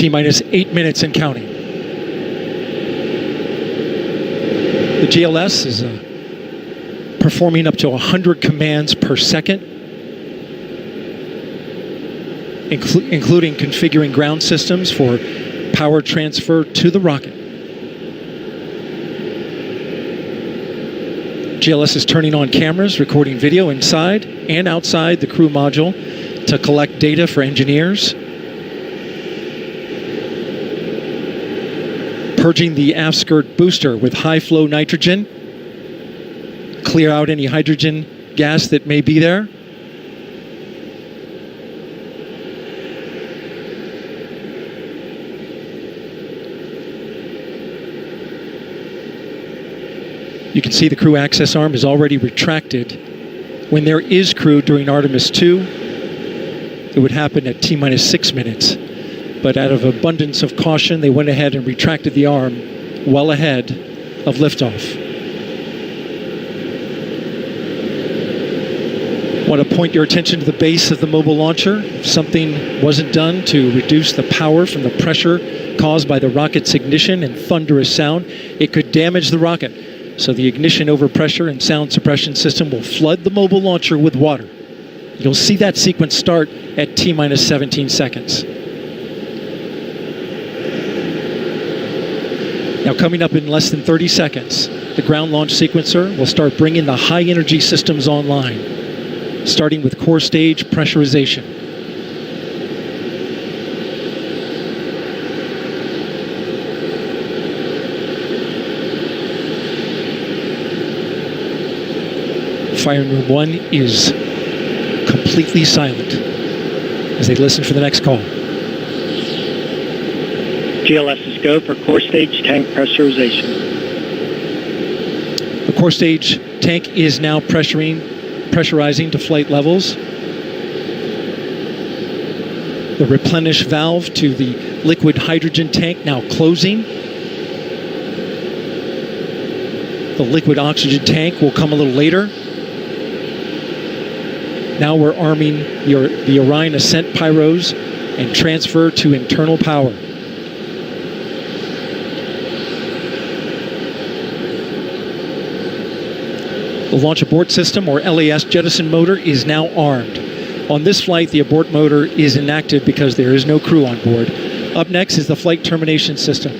T-minus 8 minutes and counting. The GLS is performing up to 100 commands per second, including configuring ground systems for power transfer to the rocket. GLS is turning on cameras, recording video inside and outside the crew module to collect data for engineers. Purging the aft skirt booster with high-flow nitrogen. Clear out any hydrogen gas that may be there. You can see the crew access arm is already retracted. When there is crew during Artemis 2, it would happen at T-minus 6 minutes. But out of abundance of caution, they went ahead and retracted the arm well ahead of liftoff. I want to point your attention to the base of the mobile launcher. If something wasn't done to reduce the power from the pressure caused by the rocket's ignition and thunderous sound, it could damage the rocket. So the ignition overpressure and sound suppression system will flood the mobile launcher with water. You'll see that sequence start at T-minus 17 seconds. Now coming up in less than 30 seconds, the ground launch sequencer will start bringing the high energy systems online, starting with core stage pressurization. Firing room 1 is completely silent as they listen for the next call. GLS's go for core stage tank pressurization. The core stage tank is now pressurizing to flight levels. The replenish valve to the liquid hydrogen tank now closing. The liquid oxygen tank will come a little later. Now we're arming the Orion ascent pyros and transfer to internal power. The launch abort system, or LAS jettison motor, is now armed. On this flight, the abort motor is inactive because there is no crew on board. Up next is the flight termination system,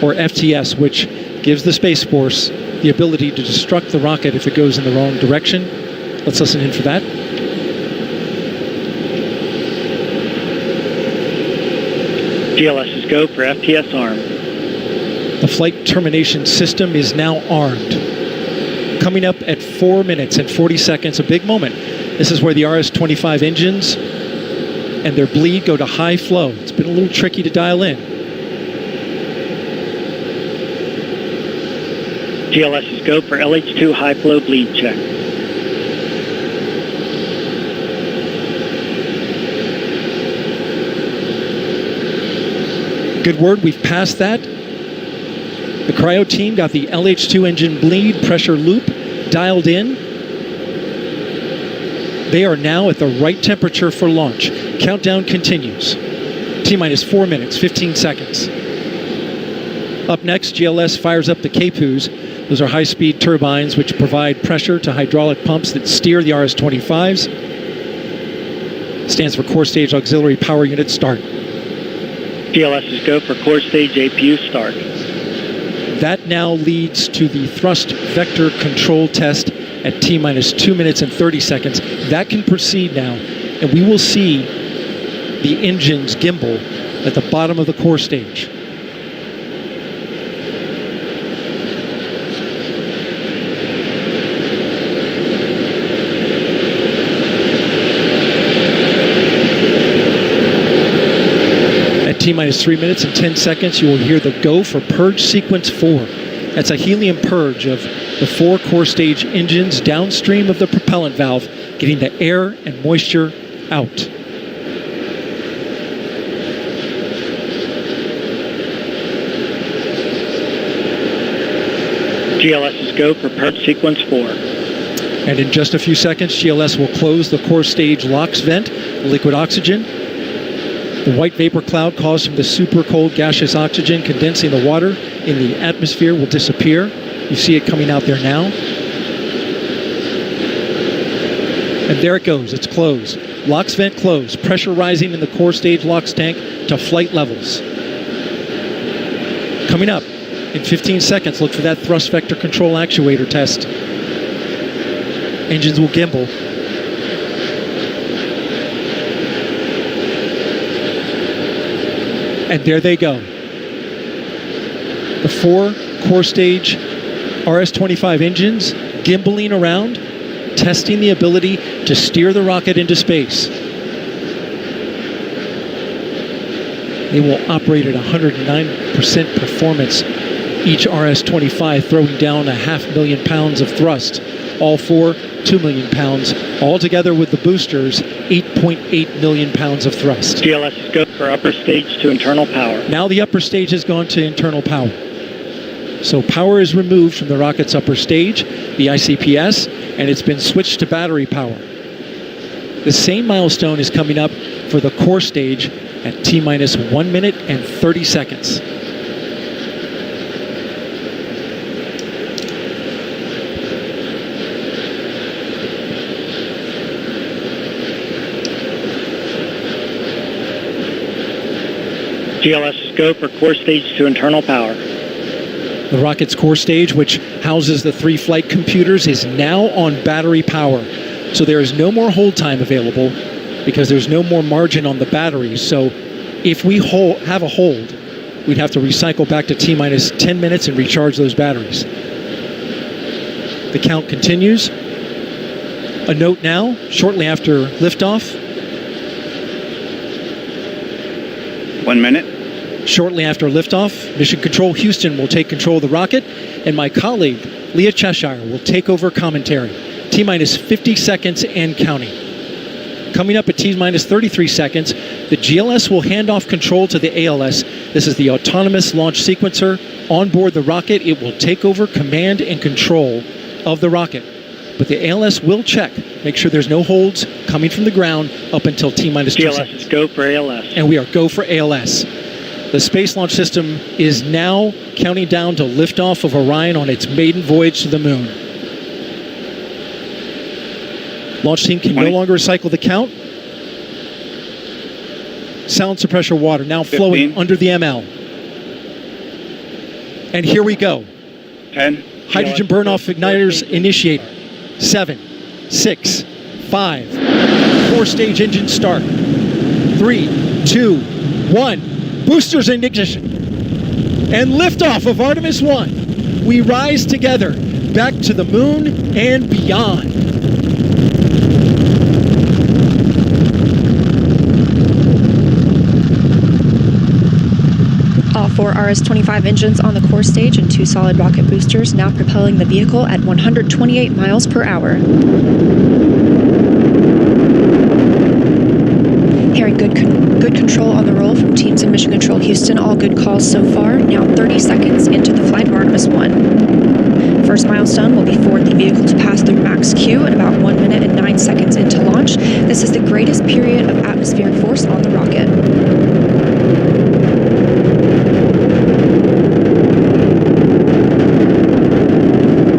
or FTS, which gives the Space Force the ability to destruct the rocket if it goes in the wrong direction. Let's listen in for that. GLS's go for FTS arm. The flight termination system is now armed. Coming up at 4 minutes and 40 seconds, a big moment. This is where the RS-25 engines and their bleed go to high flow. It's been a little tricky to dial in. GLS's go for LH2 high flow bleed check. Good word, we've passed that. The cryo team got the LH2 engine bleed pressure loop dialed in. They are now at the right temperature for launch. Countdown continues. T-minus 4 minutes, 15 seconds. Up next, GLS fires up the KPUs. Those are high-speed turbines which provide pressure to hydraulic pumps that steer the RS-25s. Stands for Core Stage Auxiliary Power Unit Start. GLS's go for core stage APU start. That now leads to the thrust vector control test at T-minus 2 minutes and 30 seconds. That can proceed now, and we will see the engines gimbal at the bottom of the core stage. T-minus 3 minutes and 10 seconds, you will hear the go for purge sequence 4. That's a helium purge of the 4 core stage engines downstream of the propellant valve, getting the air and moisture out. GLS's go for purge sequence 4. And in just a few seconds, GLS will close the core stage LOX vent, liquid oxygen. The white vapor cloud caused from the super cold gaseous oxygen condensing the water in the atmosphere will disappear. You see it coming out there now. And there it goes. It's closed. LOX vent closed. Pressure rising in the core stage LOX tank to flight levels. Coming up in 15 seconds, look for that thrust vector control actuator test. Engines will gimbal. And there they go. The 4 core stage RS-25 engines gimbaling around, testing the ability to steer the rocket into space. They will operate at 109% performance. Each RS-25 throwing down 500,000 pounds of thrust. All 4, 2 million pounds. All together with the boosters, 8.8 million pounds of thrust. GLS is go for upper stage to internal power. Now the upper stage has gone to internal power. So power is removed from the rocket's upper stage, the ICPS, and it's been switched to battery power. The same milestone is coming up for the core stage at T-minus 1 minute and 30 seconds. GLS is go for core stage to internal power. The rocket's core stage, which houses the 3 flight computers, is now on battery power. So there is no more hold time available because there's no more margin on the batteries. So if we have a hold, we'd have to recycle back to T-minus 10 minutes and recharge those batteries. The count continues. A note now, shortly after liftoff. 1 minute. Shortly after liftoff, Mission Control Houston will take control of the rocket, and my colleague, Leah Cheshire, will take over commentary. T-minus 50 seconds and counting. Coming up at T-minus 33 seconds, the GLS will hand off control to the ALS. This is the autonomous launch sequencer. On board the rocket, it will take over command and control of the rocket. But the ALS will check, make sure there's no holds coming from the ground up until T-minus 2 seconds. GLS is go for ALS. And we are go for ALS. The Space Launch System is now counting down to liftoff of Orion on its maiden voyage to the moon. Launch team can no longer cycle the count. Sound suppressor water now flowing 15. under the ML. And here we go. 10. Hydrogen burn-off igniters initiate. 7, 6, 5. 4-stage engine start. 3, 2, 1. Boosters in ignition. And liftoff of Artemis 1. We rise together back to the moon and beyond. All 4 RS-25 engines on the core stage and 2 solid rocket boosters now propelling the vehicle at 128 miles per hour. Hearing good control on the roll from teams in Mission Control Houston. All good calls so far. Now 30 seconds into the flight of Artemis 1. First milestone will be for the vehicle to pass through max Q at about 1 minute and 9 seconds into launch. This is the greatest period of atmospheric force on the rocket.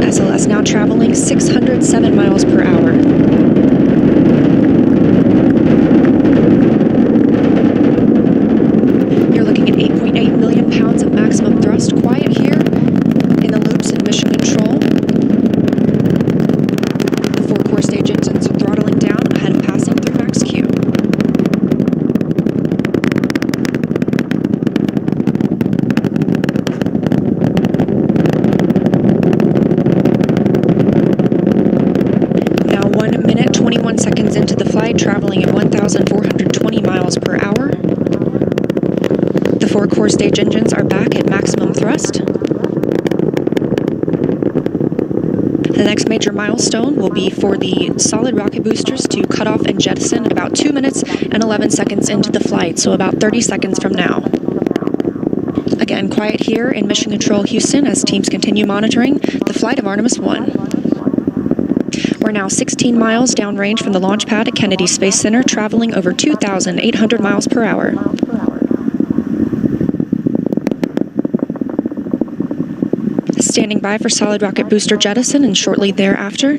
SLS now traveling 607 miles per hour. You're looking at 8.8 million pounds of maximum thrust. Quiet here in the loops in Mission Control. The 4 core stage engines are throttling down ahead of passing through max Q. Now 1 minute, 21 seconds into the flight, traveling at 1,420 miles per hour. The 4 core stage engines are back at maximum thrust. The next major milestone will be for the solid rocket boosters to cut off and jettison at about 2 minutes and 11 seconds into the flight, so about 30 seconds from now. Again, quiet here in Mission Control Houston as teams continue monitoring the flight of Artemis 1. We're now 16 miles downrange from the launch pad at Kennedy Space Center, traveling over 2,800 miles per hour. Standing by for solid rocket booster jettison and shortly thereafter.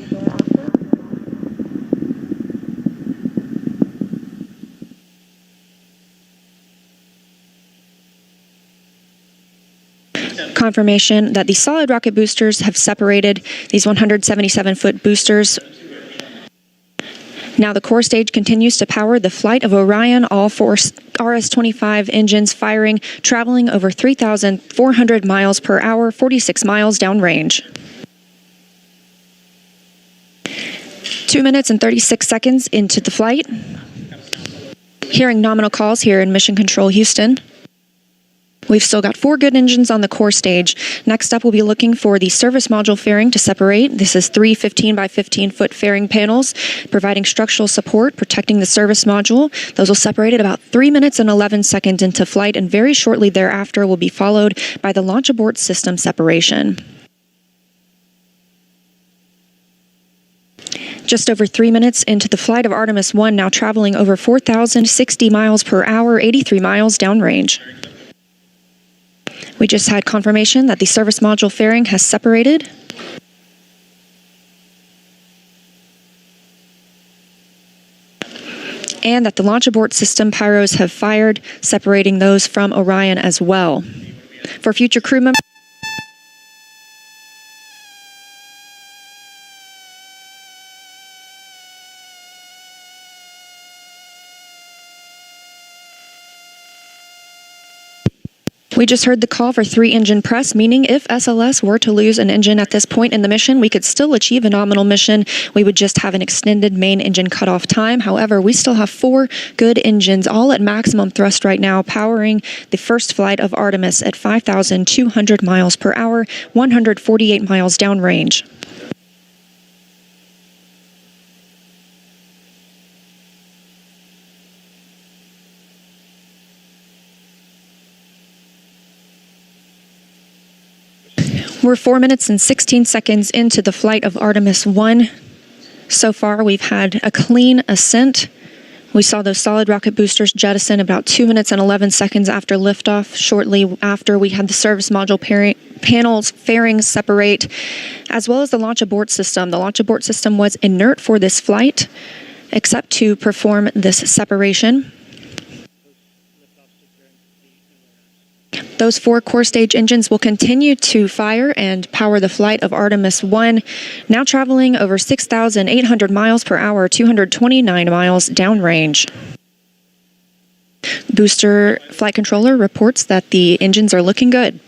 Confirmation that the solid rocket boosters have separated, these 177-foot boosters. Now the core stage continues to power the flight of Orion, all four RS-25 engines firing, traveling over 3,400 miles per hour, 46 miles downrange. 2 minutes and 36 seconds into the flight. Hearing nominal calls here in Mission Control Houston. We've still got 4 good engines on the core stage. Next up, we'll be looking for the service module fairing to separate. This is 3 15 by 15 foot fairing panels, providing structural support, protecting the service module. Those will separate at about 3 minutes and 11 seconds into flight, and very shortly thereafter will be followed by the launch abort system separation. Just over 3 minutes into the flight of Artemis 1, now traveling over 4,060 miles per hour, 83 miles downrange. We just had confirmation that the service module fairing has separated. And that the launch abort system pyros have fired, separating those from Orion as well. For future crew members, we just heard the call for 3 engine press, meaning if SLS were to lose an engine at this point in the mission, we could still achieve a nominal mission. We would just have an extended main engine cutoff time. However, we still have 4 good engines, all at maximum thrust right now, powering the first flight of Artemis at 5,200 miles per hour, 148 miles downrange. We're 4 minutes and 16 seconds into the flight of Artemis 1. So far, we've had a clean ascent. We saw those solid rocket boosters jettison about 2 minutes and 11 seconds after liftoff. Shortly after, we had the service module panels fairings separate, as well as the launch abort system. The launch abort system was inert for this flight, except to perform this separation. Those 4 core stage engines will continue to fire and power the flight of Artemis 1, now traveling over 6,800 miles per hour, 229 miles downrange. Booster flight controller reports that the engines are looking good.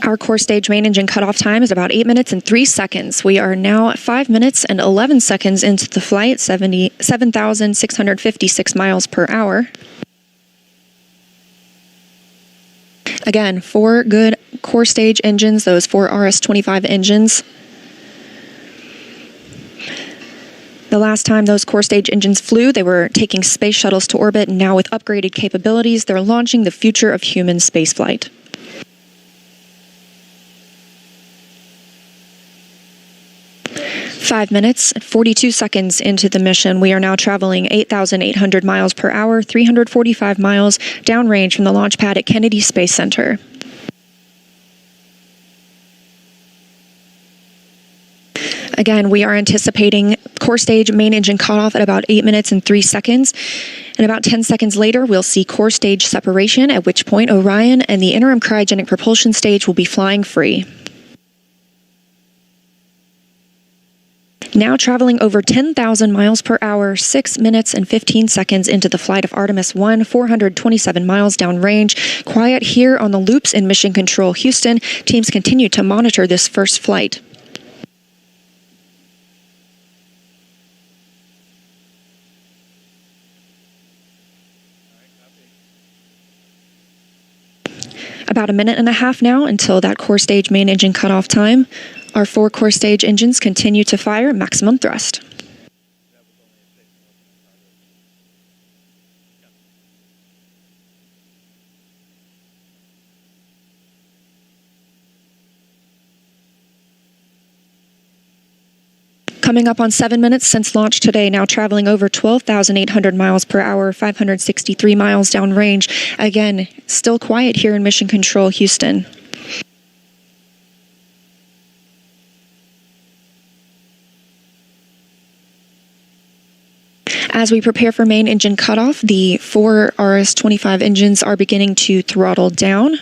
Our core stage main engine cutoff time is about 8 minutes and 3 seconds. We are now at 5 minutes and 11 seconds into the flight, 7,656 miles per hour. Again, 4 good core stage engines, those 4 RS-25 engines. The last time those core stage engines flew, they were taking space shuttles to orbit, and now with upgraded capabilities, they're launching the future of human spaceflight. Five minutes, 42 seconds into the mission, we are now traveling 8,800 miles per hour, 345 miles downrange from the launch pad at Kennedy Space Center. Again, we are anticipating core stage main engine cutoff at about 8 minutes and 3 seconds. And about 10 seconds later, we'll see core stage separation, at which point Orion and the interim cryogenic propulsion stage will be flying free. Now traveling over 10,000 miles per hour, 6 minutes and 15 seconds into the flight of Artemis 1, 427 miles downrange. Quiet here on the loops in Mission Control Houston. Teams continue to monitor this first flight. About a minute and a half now until that core stage main engine cutoff time. Our 4 core stage engines continue to fire at maximum thrust. Coming up on 7 minutes since launch today, now traveling over 12,800 miles per hour, 563 miles downrange. Again, still quiet here in Mission Control, Houston. As we prepare for main engine cutoff, the 4 RS-25 engines are beginning to throttle down.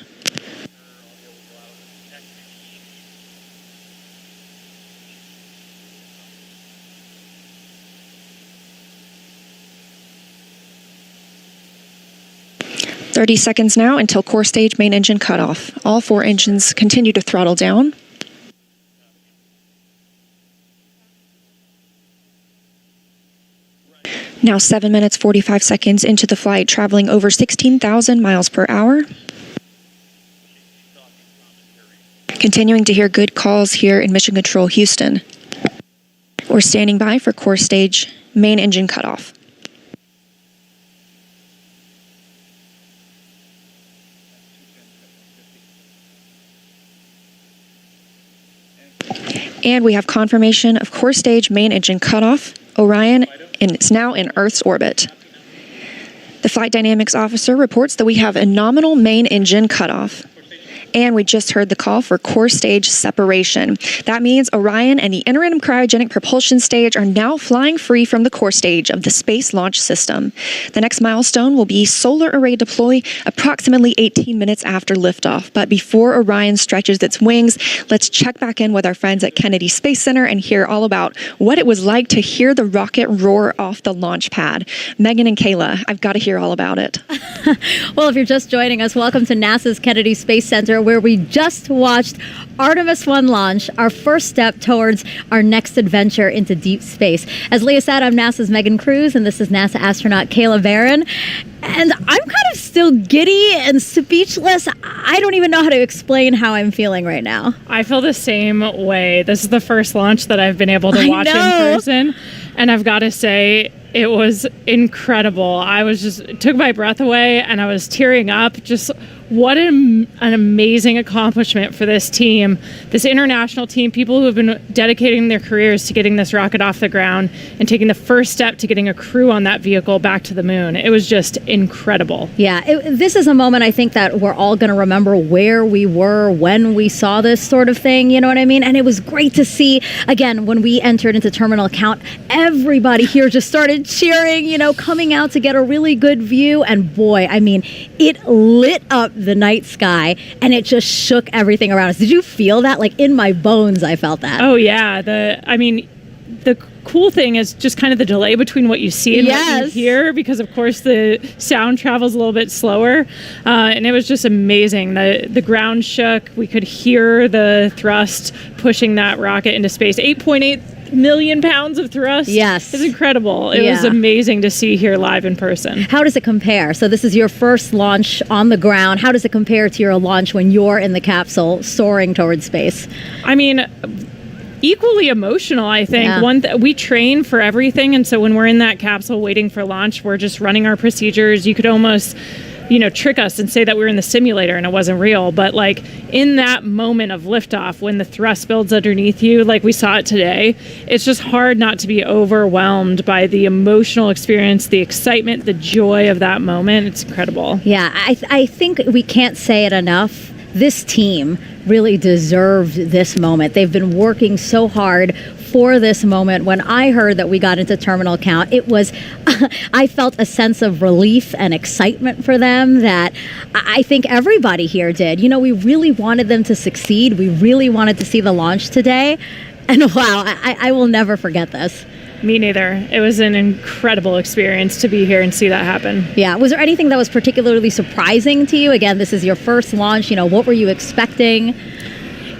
"30 seconds now until core stage main engine cutoff. All 4 engines continue to throttle down. Now 7 minutes 45 seconds into the flight, traveling over 16,000 miles per hour. Continuing to hear good calls here in Mission Control, Houston. We're standing by for core stage main engine cutoff. And we have confirmation of core stage main engine cutoff. Orion is now in Earth's orbit. The flight dynamics officer reports that we have a nominal main engine cutoff. And we just heard the call for core stage separation. That means Orion and the interim cryogenic propulsion stage are now flying free from the core stage of the Space Launch System. The next milestone will be solar array deploy approximately 18 minutes after liftoff. But before Orion stretches its wings, let's check back in with our friends at Kennedy Space Center and hear all about what it was like to hear the rocket roar off the launch pad. Megan and Kayla, I've got to hear all about it. Well, if you're just joining us, welcome to NASA's Kennedy Space Center, where we just watched Artemis 1 launch, our first step towards our next adventure into deep space. As Leah said, I'm NASA's Megan Cruz, and this is NASA astronaut Kayla Barron. And I'm kind of still giddy and speechless. I don't even know how to explain how I'm feeling right now. I feel the same way. This is the first launch that I've been able to watch in person. And I've got to say, it was incredible. It took my breath away and I was tearing up. Just what an amazing accomplishment for this team, this international team, people who have been dedicating their careers to getting this rocket off the ground and taking the first step to getting a crew on that vehicle back to the moon. It was just incredible. Yeah, this is a moment I think that we're all going to remember where we were when we saw this sort of thing, you know what I mean? And it was great to see, again, when we entered into terminal count, everybody here just started cheering, coming out to get a really good view. And boy, I mean, it lit up the night sky and it just shook everything around us. Did you feel that? Like in my bones, I felt that. Oh, yeah. The cool thing is just kind of the delay between what you see and what you hear, because of course the sound travels a little bit slower, and it was just amazing. The ground shook. We could hear the thrust pushing that rocket into space. 8.8 million pounds of thrust. Yes. It's incredible. It was amazing to see here live in person. How does it compare? So this is your first launch on the ground. How does it compare to your launch when you're in the capsule soaring towards space? I mean, equally emotional, I think. Yeah. We train for everything, and so when we're in that capsule waiting for launch, we're just running our procedures. You could almost trick us and say that we were in the simulator and it wasn't real. But like in that moment of liftoff, when the thrust builds underneath you, like we saw it today, it's just hard not to be overwhelmed by the emotional experience, the excitement, the joy of that moment. It's incredible. Yeah, I think we can't say it enough. This team really deserved this moment. They've been working so hard for this moment. When I heard that we got into terminal count, it was, I felt a sense of relief and excitement for them that I think everybody here did. We really wanted them to succeed. We really wanted to see the launch today. And wow, I will never forget this. Me neither. It was an incredible experience to be here and see that happen. Yeah. Was there anything that was particularly surprising to you? Again, this is your first launch. What were you expecting?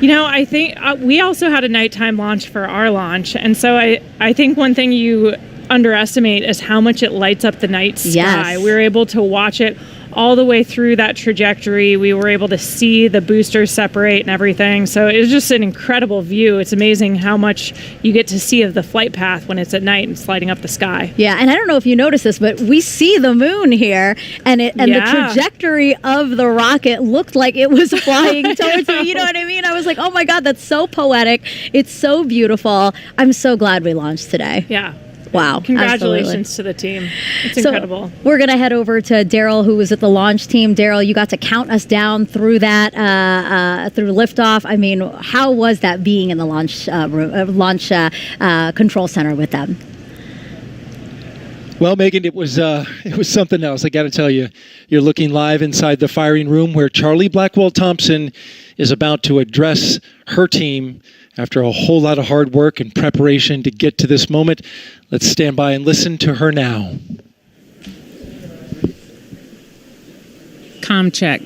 I think we also had a nighttime launch for our launch. And so I think one thing you underestimate is how much it lights up the night sky. Yes. We were able to watch it all the way through that trajectory. We were able to see the boosters separate and everything. So it was just an incredible view. It's amazing how much you get to see of the flight path when it's at night and sliding up the sky. Yeah, and I don't know if you noticed this, but we see the moon here, and the trajectory of the rocket looked like it was flying towards me. You know what I mean? I was like, oh my God, that's so poetic. It's so beautiful. I'm so glad we launched today. Yeah. Wow. Congratulations to the team. It's incredible. We're going to head over to Daryl, who was at the launch team. Daryl, you got to count us down through that, through liftoff. I mean, how was that being in the launch control center with them? Well, Megan, it was something else. I got to tell you, you're looking live inside the firing room where Charlie Blackwell Thompson is about to address her team after a whole lot of hard work and preparation to get to this moment. Let's stand by and listen to her now. Comm check.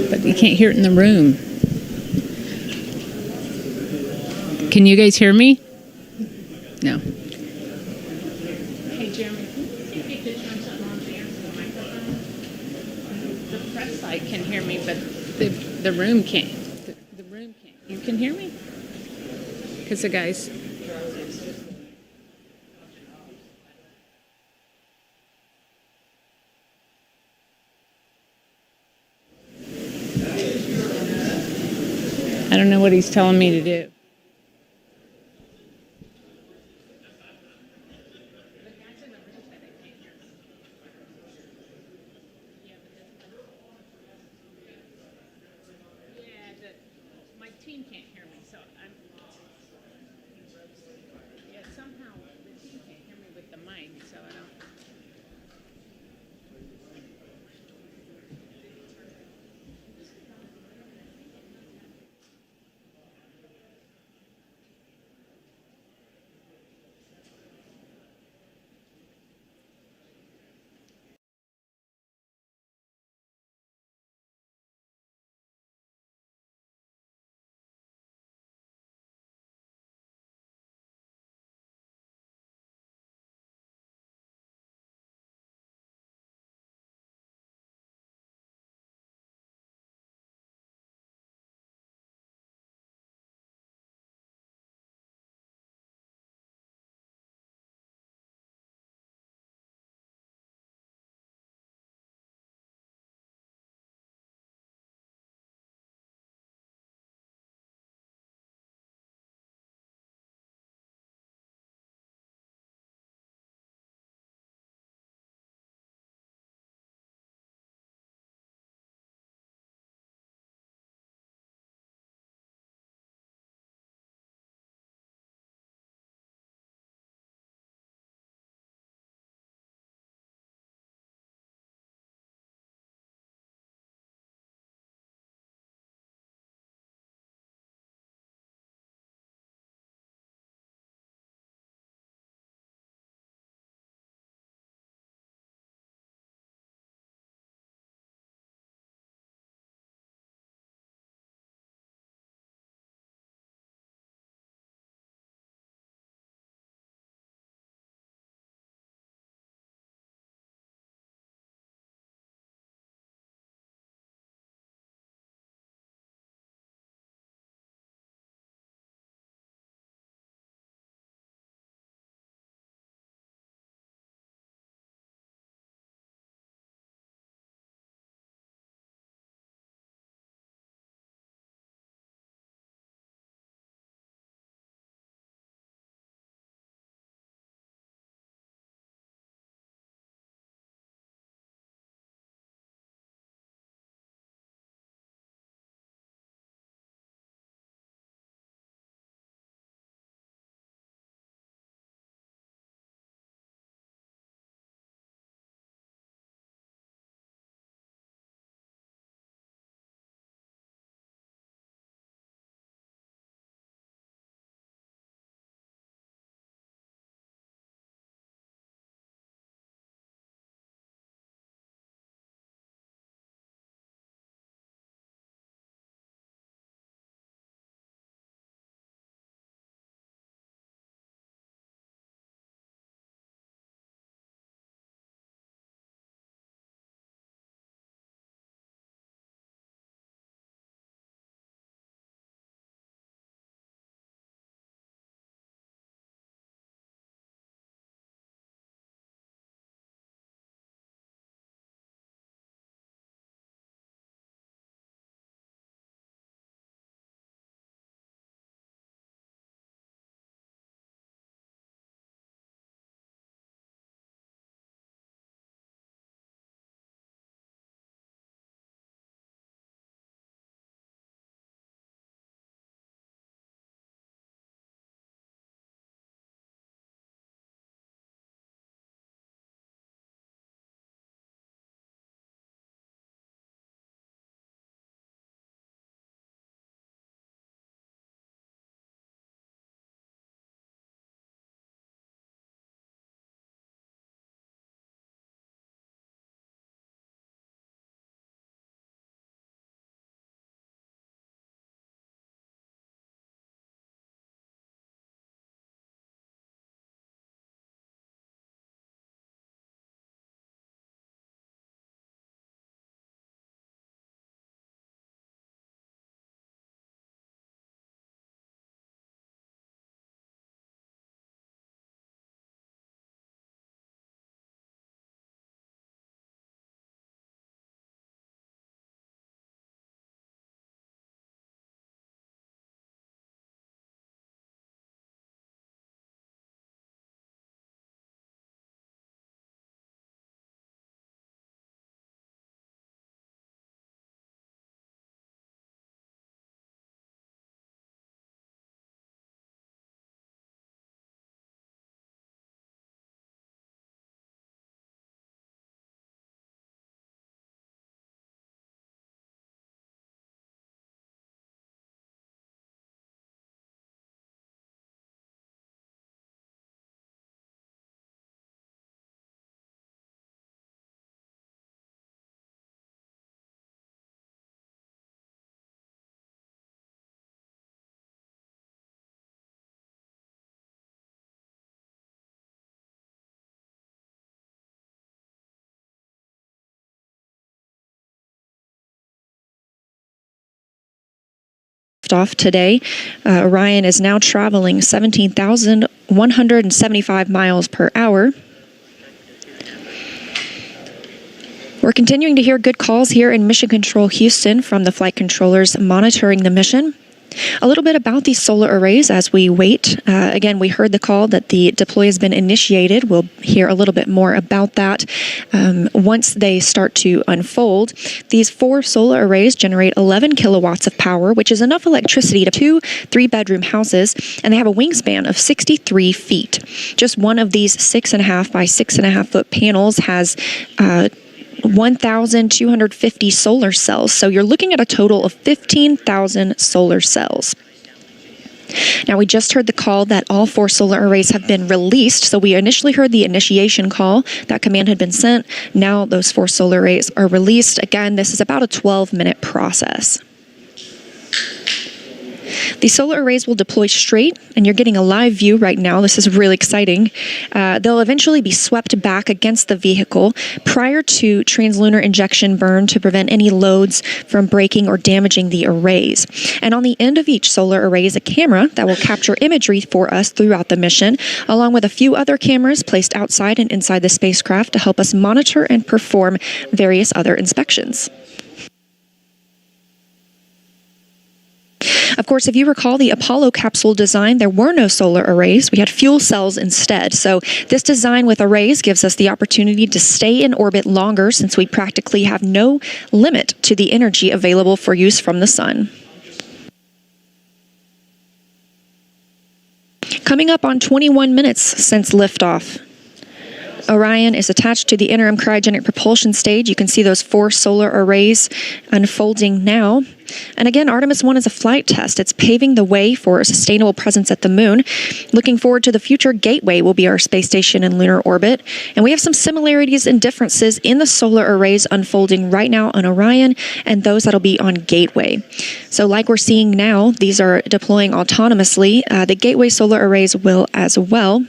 But you can't hear it in the room. Can you guys hear me? No. Hey, Jeremy, can you see if you could turn something on to answer the microphone? The press side can hear me, but the room can't. The room can't. You can hear me? Because the guys... I don't know what he's telling me to do. My team can't hear me, so I'm... Yeah, somehow the team can't hear me with the mic, so I don't... liftoff today. Orion is now traveling 17,175 miles per hour. We're continuing to hear good calls here in Mission Control Houston from the flight controllers monitoring the mission. A little bit about these solar arrays as we wait. Again, we heard the call that the deploy has been initiated. We'll hear a little bit more about that once they start to unfold. These 4 solar arrays generate 11 kilowatts of power, which is enough electricity to 2 3-bedroom houses, and they have a wingspan of 63 feet. Just one of these 6.5 by 6.5 foot panels has 1,250 solar cells. So you're looking at a total of 15,000 solar cells. Now, we just heard the call that all 4 solar arrays have been released. So we initially heard the initiation call. That command had been sent. Now those 4 solar arrays are released. Again, this is about a 12-minute process. The solar arrays will deploy straight, and you're getting a live view right now. This is really exciting. They'll eventually be swept back against the vehicle prior to translunar injection burn to prevent any loads from breaking or damaging the arrays. And on the end of each solar array is a camera that will capture imagery for us throughout the mission, along with a few other cameras placed outside and inside the spacecraft to help us monitor and perform various other inspections. Of course, if you recall the Apollo capsule design, there were no solar arrays. We had fuel cells instead. So this design with arrays gives us the opportunity to stay in orbit longer since we practically have no limit to the energy available for use from the sun. Coming up on 21 minutes since liftoff. Orion is attached to the interim cryogenic propulsion stage. You can see those 4 solar arrays unfolding now. And again, Artemis 1 is a flight test. It's paving the way for a sustainable presence at the moon. Looking forward to the future, Gateway will be our space station in lunar orbit. And we have some similarities and differences in the solar arrays unfolding right now on Orion and those that'll be on Gateway. So like we're seeing now, these are deploying autonomously. The Gateway solar arrays will as well.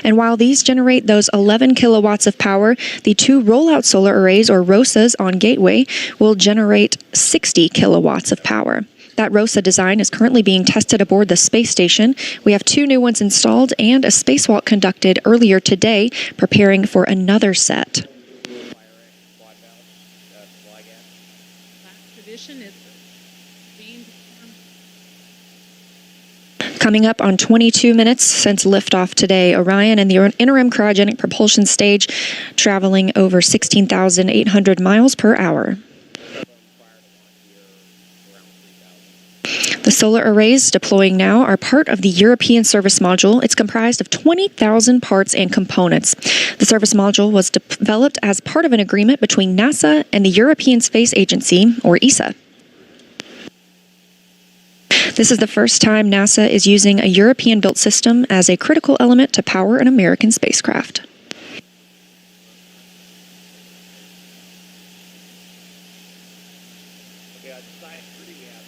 And while these generate those 11 kilowatts of power, the 2 rollout solar arrays, or ROSAs, on Gateway will generate 60 kilowatts of power. That ROSA design is currently being tested aboard the space station. We have 2 new ones installed and a spacewalk conducted earlier today, preparing for another set. Tradition is being Coming up on 22 minutes since liftoff today, Orion and the interim cryogenic propulsion stage traveling over 16,800 miles per hour. The solar arrays deploying now are part of the European Service Module. It's comprised of 20,000 parts and components. The Service Module was developed as part of an agreement between NASA and the European Space Agency, or ESA. This is the first time NASA is using a European-built system as a critical element to power an American spacecraft. Okay, on side 3 we have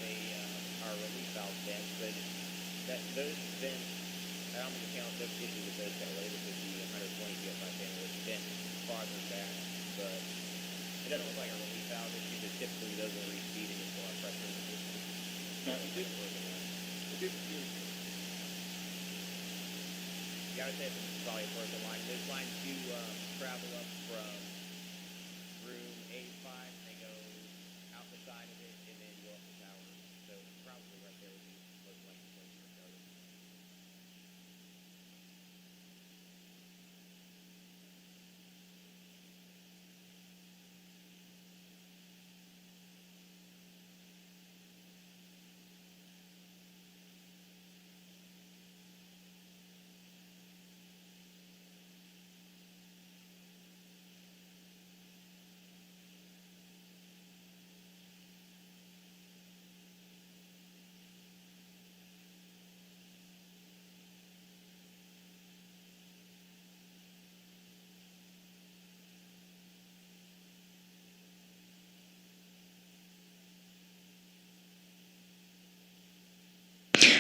our relief valve vents, but those vents, I don't think count those issues with those that were able to be 120 psi fan was bent farther back, but it doesn't look like a relief valve issue, but typically those are receding and a lot of pressure in the system. Yeah, I would say it's probably a broken line. Those lines do travel up from room A5, and they go out the side of it, and then go up the tower. So probably right there would be most likely where you would go.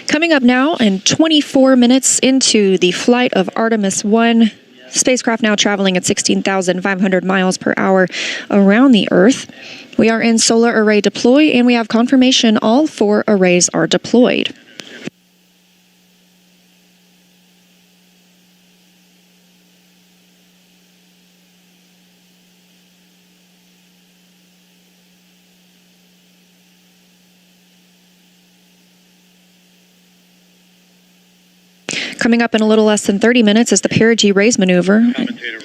Coming up now, and 24 minutes into the flight of Artemis 1, Spacecraft now traveling at 16,500 miles per hour around the Earth. We are in solar array deploy, and we have confirmation all 4 arrays are deployed. Coming up in a little less than 30 minutes is the perigee raise maneuver. Commentator Rob.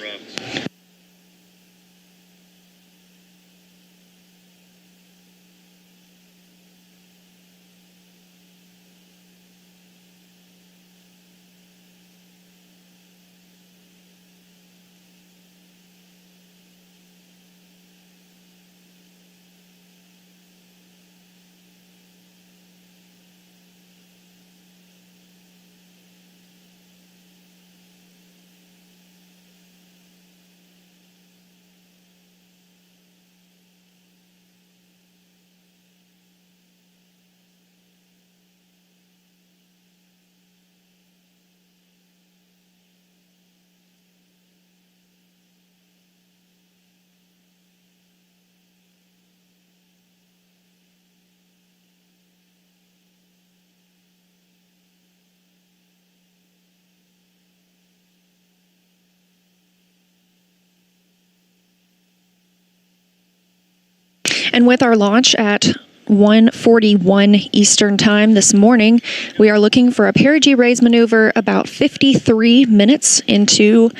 And with our launch at 1:41 Eastern Time this morning, we are looking for a perigee raise maneuver about 53 minutes into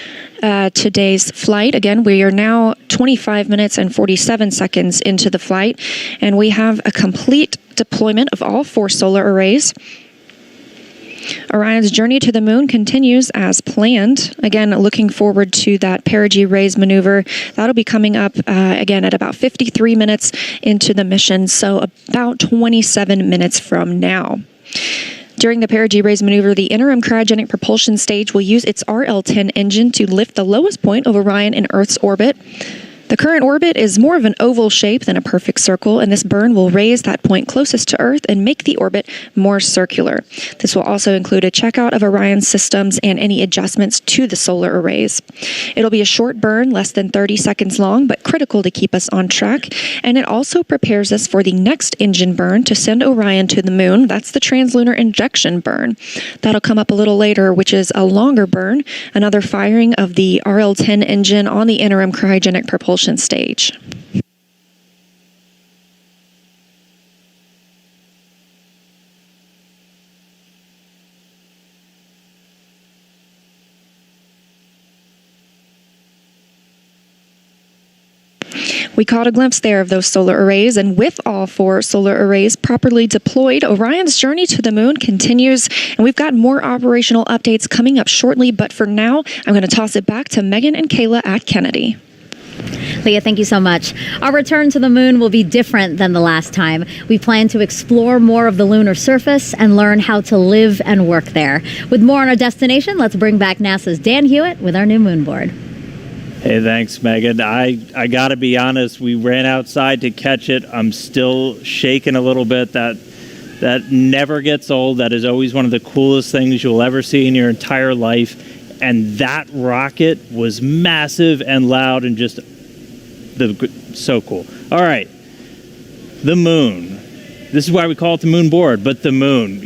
today's flight. Again, we are now 25 minutes and 47 seconds into the flight, and we have a complete deployment of all 4 solar arrays. Orion's journey to the moon continues as planned. Again, looking forward to that perigee raise maneuver. That'll be coming up again at about 53 minutes into the mission, so about 27 minutes from now. During the perigee raise maneuver, the interim cryogenic propulsion stage will use its RL-10 engine to lift the lowest point of Orion in Earth's orbit. The current orbit is more of an oval shape than a perfect circle, and this burn will raise that point closest to Earth and make the orbit more circular. This will also include a checkout of Orion's systems and any adjustments to the solar arrays. It'll be a short burn, less than 30 seconds long, but critical to keep us on track, and it also prepares us for the next engine burn to send Orion to the moon. That's the translunar injection burn. That'll come up a little later, which is a longer burn, another firing of the RL-10 engine on the interim cryogenic propulsion stage. We caught a glimpse there of those solar arrays, and with all 4 solar arrays properly deployed, Orion's journey to the moon continues, and we've got more operational updates coming up shortly, but for now, I'm going to toss it back to Megan and Kayla at Kennedy. Leah, thank you so much. Our return to the moon will be different than the last time. We plan to explore more of the lunar surface and learn how to live and work there. With more on our destination, let's bring back NASA's Dan Hewitt with our new moon board. Hey, thanks, Megan. I got to be honest, we ran outside to catch it. I'm still shaking a little bit. That never gets old. That is always one of the coolest things you'll ever see in your entire life. And that rocket was massive and loud and just so cool. All right, the moon. This is why we call it the moon board, but the moon,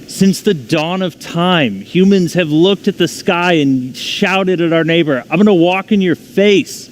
since the dawn of time, humans have looked at the sky and shouted at our neighbor, "I'm going to walk in your face."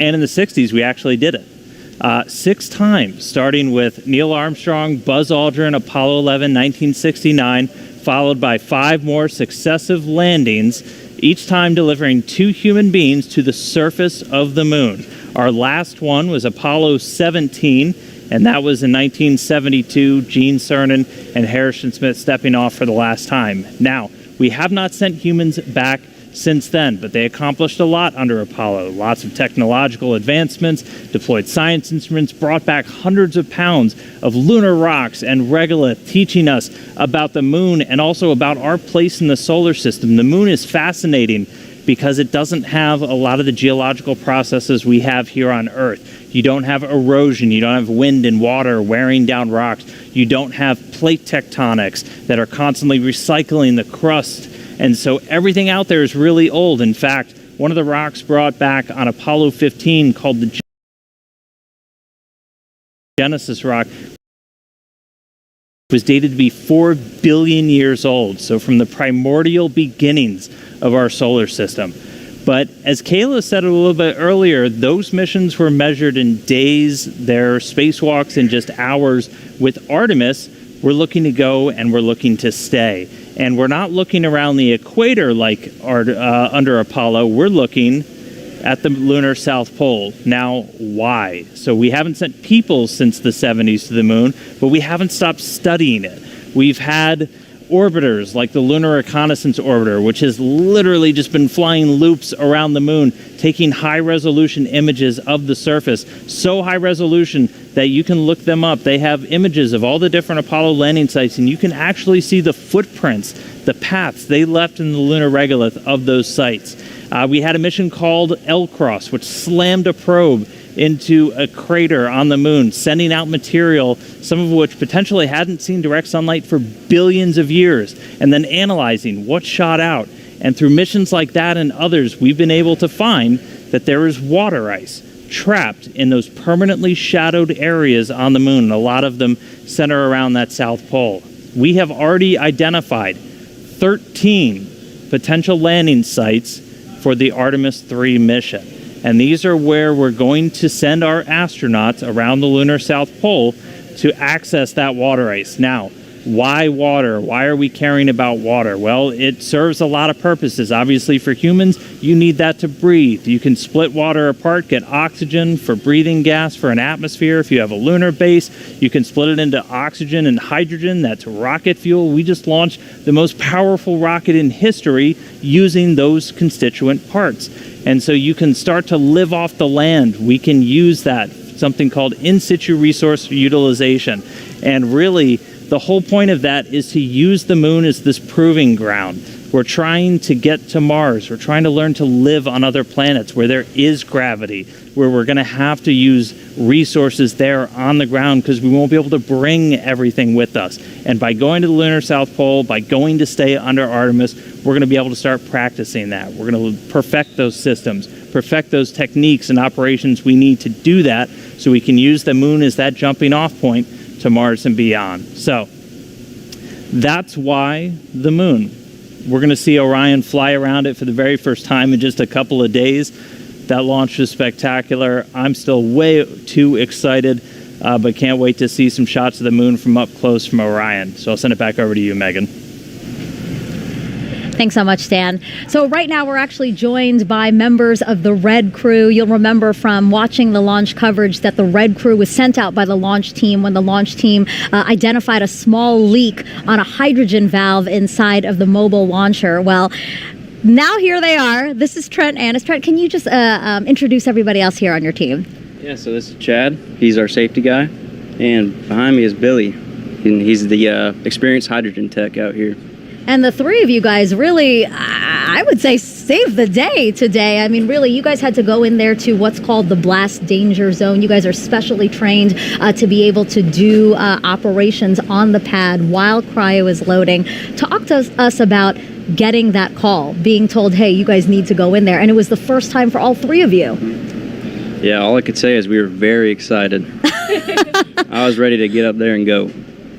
And in the 60s, we actually did it. 6 times, starting with Neil Armstrong, Buzz Aldrin, Apollo 11, 1969, followed by 5 more successive landings, each time delivering 2 human beings to the surface of the moon. Our last one was Apollo 17, and that was in 1972, Gene Cernan and Harrison Smith stepping off for the last time. Now, we have not sent humans back since then, but they accomplished a lot under Apollo. Lots of technological advancements, deployed science instruments, brought back hundreds of pounds of lunar rocks and regolith, teaching us about the moon and also about our place in the solar system. The moon is fascinating because it doesn't have a lot of the geological processes we have here on Earth. You don't have erosion, you don't have wind and water wearing down rocks, you don't have plate tectonics that are constantly recycling the crust And so everything out there is really old. In fact, one of the rocks brought back on Apollo 15 called the Genesis rock was dated to be 4 billion years old, so from the primordial beginnings of our solar system. But as Kayla said a little bit earlier, those missions were measured in days, their spacewalks in just hours. With Artemis, we're looking to go and we're looking to stay. And we're not looking around the equator like under Apollo, we're looking at the lunar South Pole. Now, why? So we haven't sent people since the 70s to the moon, but we haven't stopped studying it. We've had orbiters like the Lunar Reconnaissance Orbiter, which has literally just been flying loops around the moon, taking high-resolution images of the surface, so high resolution that you can look them up. They have images of all the different Apollo landing sites, and you can actually see the footprints, the paths they left in the lunar regolith of those sites. We had a mission called L-Cross, which slammed a probe into a crater on the moon, sending out material, some of which potentially hadn't seen direct sunlight for billions of years, and then analyzing what shot out. And through missions like that and others, we've been able to find that there is water ice trapped in those permanently shadowed areas on the moon, and a lot of them center around that South Pole. We have already identified 13 potential landing sites for the Artemis 3 mission. And these are where we're going to send our astronauts around the lunar South Pole to access that water ice. Now, why water? Why are we caring about water? Well, it serves a lot of purposes. Obviously, for humans, you need that to breathe. You can split water apart, get oxygen for breathing gas for an atmosphere. If you have a lunar base, you can split it into oxygen and hydrogen. That's rocket fuel. We just launched the most powerful rocket in history using those constituent parts. And so you can start to live off the land. We can use that, something called in situ resource utilization. And really, the whole point of that is to use the moon as this proving ground. We're trying to get to Mars. We're trying to learn to live on other planets where there is gravity, where we're going to have to use resources there on the ground because we won't be able to bring everything with us. And by going to the lunar South Pole, by going to stay under Artemis, we're going to be able to start practicing that. We're going to perfect those systems, perfect those techniques and operations we need to do that so we can use the moon as that jumping off point to Mars and beyond. So that's why the moon. We're going to see Orion fly around it for the very first time in just a couple of days. That launch was spectacular. I'm still way too excited, but can't wait to see some shots of the moon from up close from Orion. So I'll send it back over to you, Megan. Thanks so much, Stan. So right now we're actually joined by members of the Red Crew. You'll remember from watching the launch coverage that the Red Crew was sent out by the launch team when the launch team identified a small leak on a hydrogen valve inside of the mobile launcher. Well, now here they are. This is Trent Annis. Trent, can you just introduce everybody else here on your team? Yeah, so this is Chad. He's our safety guy. And behind me is Billy. And he's the experienced hydrogen tech out here. And the three of you guys really, I would say, saved the day today. I mean, really, you guys had to go in there to what's called the blast danger zone. You guys are specially trained to be able to do operations on the pad while cryo is loading. Talk to us about getting that call, being told, hey, you guys need to go in there. And it was the first time for all three of you. Yeah, all I could say is we were very excited. I was ready to get up there and go.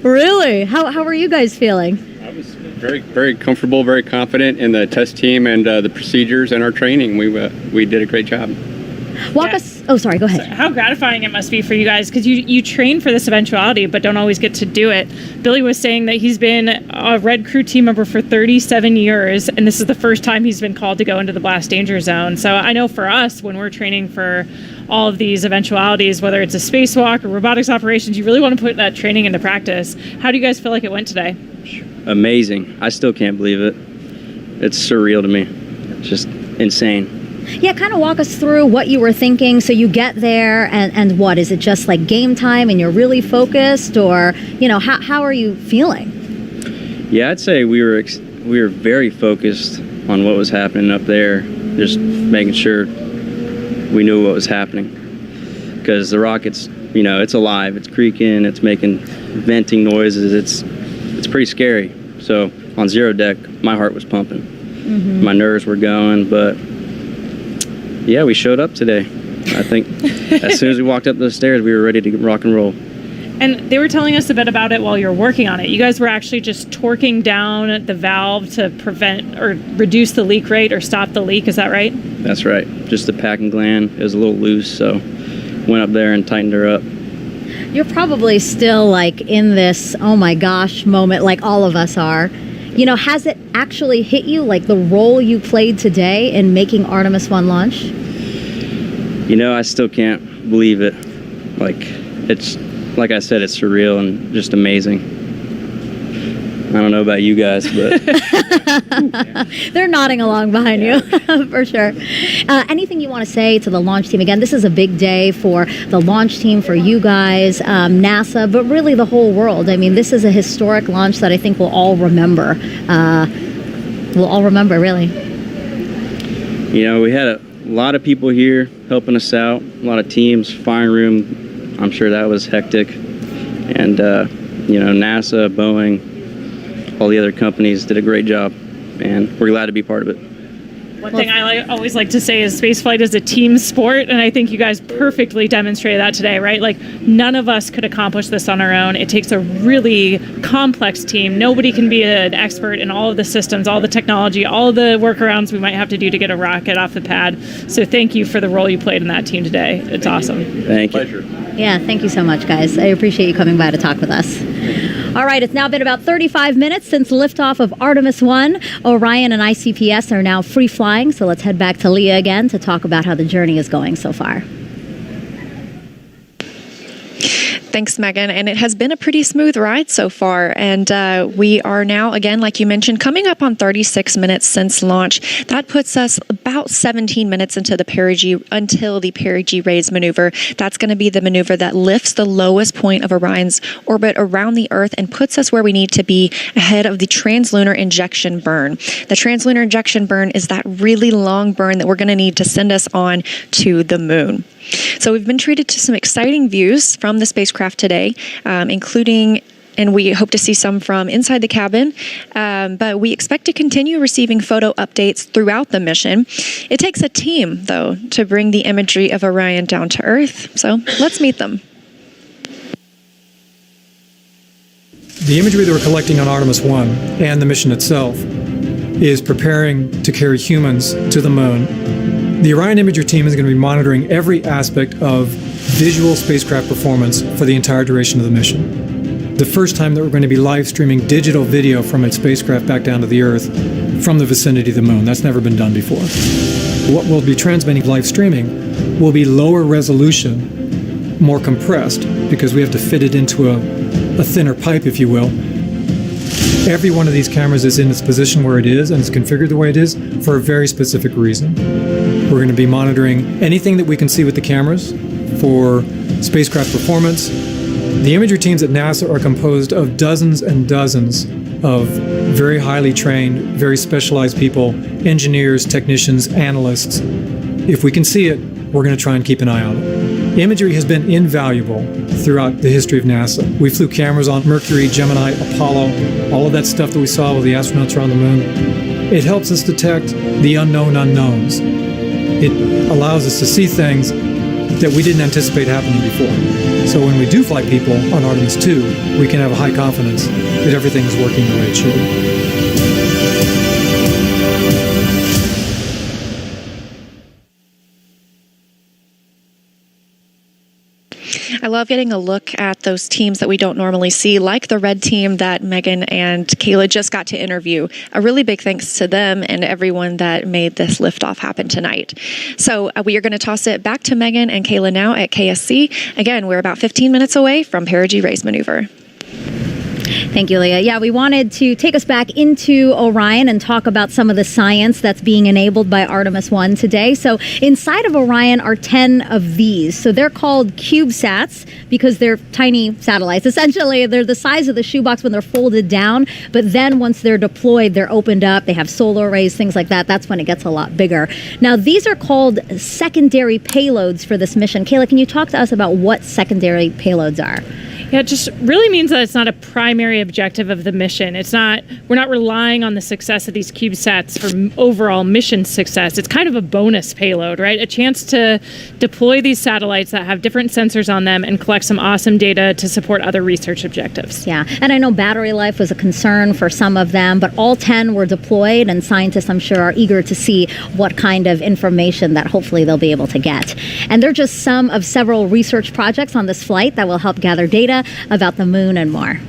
Really? How were you guys feeling? I was very, very comfortable, very confident in the test team and the procedures and our training. We did a great job. Walk us. Oh, sorry. Go ahead. So how gratifying it must be for you guys, because you train for this eventuality, but don't always get to do it. Billy was saying that he's been a Red Crew team member for 37 years, and this is the first time he's been called to go into the blast danger zone. So I know for us, when we're training for all of these eventualities, whether it's a spacewalk or robotics operations, you really want to put that training into practice. How do you guys feel like it went today? Amazing. I still can't believe it. It's surreal to me. It's just insane. Yeah, kind of walk us through what you were thinking. So you get there, and what? Is it just like game time and you're really focused, or, how are you feeling? Yeah, I'd say we were very focused on what was happening up there, just making sure we knew what was happening. Because the rocket's, it's alive, it's creaking, it's making venting noises, it's pretty scary. So on zero deck, my heart was pumping. Mm-hmm. My nerves were going, but yeah, we showed up today. I think as soon as we walked up the stairs, we were ready to rock and roll. And they were telling us a bit about it while you were working on it. You guys were actually just torquing down the valve to prevent or reduce the leak rate or stop the leak. Is that right? That's right. Just the packing gland. It was a little loose, so went up there and tightened her up. You're probably still like in this, oh my gosh moment, like all of us are. You know, has it actually hit you, like the role you played today in making Artemis 1 launch? You know, I still can't believe it. Like I said, it's surreal and just amazing. I don't know about you guys, but they're nodding along behind you for sure. Anything you want to say to the launch team? Again, this is a big day for the launch team, for you guys, NASA, but really the whole world. I mean, this is a historic launch that I think we'll all remember. Really. You know, we had a lot of people here helping us out, a lot of teams, firing room. I'm sure that was hectic. And, you know, NASA, Boeing, all the other companies did a great job, and we're glad to be part of it. One thing I always like to say is spaceflight is a team sport, and I think you guys perfectly demonstrated that today, right? Like, none of us could accomplish this on our own. It takes a really complex team. Nobody can be an expert in all of the systems, all the technology, all the workarounds we might have to do to get a rocket off the pad. So thank you for the role you played in that team today. It's awesome. Thank you. Pleasure. Yeah, thank you so much, guys. I appreciate you coming by to talk with us. All right, it's now been about 35 minutes since liftoff of Artemis 1. Orion and ICPS are now free flying, so let's head back to Leah again to talk about how the journey is going so far. Thanks, Megan. And it has been a pretty smooth ride so far. And we are now, again, like you mentioned, coming up on 36 minutes since launch. That puts us about 17 minutes into the until the perigee raise maneuver. That's going to be the maneuver that lifts the lowest point of Orion's orbit around the Earth and puts us where we need to be ahead of the translunar injection burn. The translunar injection burn is that really long burn that we're going to need to send us on to the moon. So we've been treated to some exciting views from the spacecraft today, including, and we hope to see some from inside the cabin, but we expect to continue receiving photo updates throughout the mission. It takes a team, though, to bring the imagery of Orion down to Earth. So let's meet them. The imagery that we're collecting on Artemis 1 and the mission itself is preparing to carry humans to the moon. The Orion Imager team is going to be monitoring every aspect of visual spacecraft performance for the entire duration of the mission. The first time that we're going to be live streaming digital video from a spacecraft back down to the Earth from the vicinity of the moon. That's never been done before. What we'll be transmitting live streaming will be lower resolution, more compressed, because we have to fit it into a thinner pipe, if you will. Every one of these cameras is in its position where it is and it's configured the way it is for a very specific reason. We're going to be monitoring anything that we can see with the cameras for spacecraft performance. The imagery teams at NASA are composed of dozens and dozens of very highly trained, very specialized people, engineers, technicians, analysts. If we can see it, we're going to try and keep an eye on it. Imagery has been invaluable throughout the history of NASA. We flew cameras on Mercury, Gemini, Apollo, all of that stuff that we saw with the astronauts around the moon. It helps us detect the unknown unknowns. It allows us to see things that we didn't anticipate happening before. So when we do fly people on Artemis 2, we can have a high confidence that everything is working the way it should. I love getting a look at those teams that we don't normally see, like the red team that Megan and Kayla just got to interview. A really big thanks to them and everyone that made this liftoff happen tonight. So we are going to toss it back to Megan and Kayla now at KSC. Again, we're about 15 minutes away from perigee raise maneuver. Thank you, Leah. Yeah, we wanted to take us back into Orion and talk about some of the science that's being enabled by Artemis 1 today. So inside of Orion are 10 of these. So they're called CubeSats because they're tiny satellites. Essentially, they're the size of the shoebox when they're folded down. But then once they're deployed, they're opened up. They have solar arrays, things like that. That's when it gets a lot bigger. Now, these are called secondary payloads for this mission. Kayla, can you talk to us about what secondary payloads are? Yeah, it just really means that it's not a primary objective of the mission. We're not relying on the success of these CubeSats for overall mission success. It's kind of a bonus payload, right? A chance to deploy these satellites that have different sensors on them and collect some awesome data to support other research objectives. Yeah, and I know battery life was a concern for some of them, but all 10 were deployed, and scientists, I'm sure, are eager to see what kind of information that hopefully they'll be able to get. And they're just some of several research projects on this flight that will help gather data about the moon and more.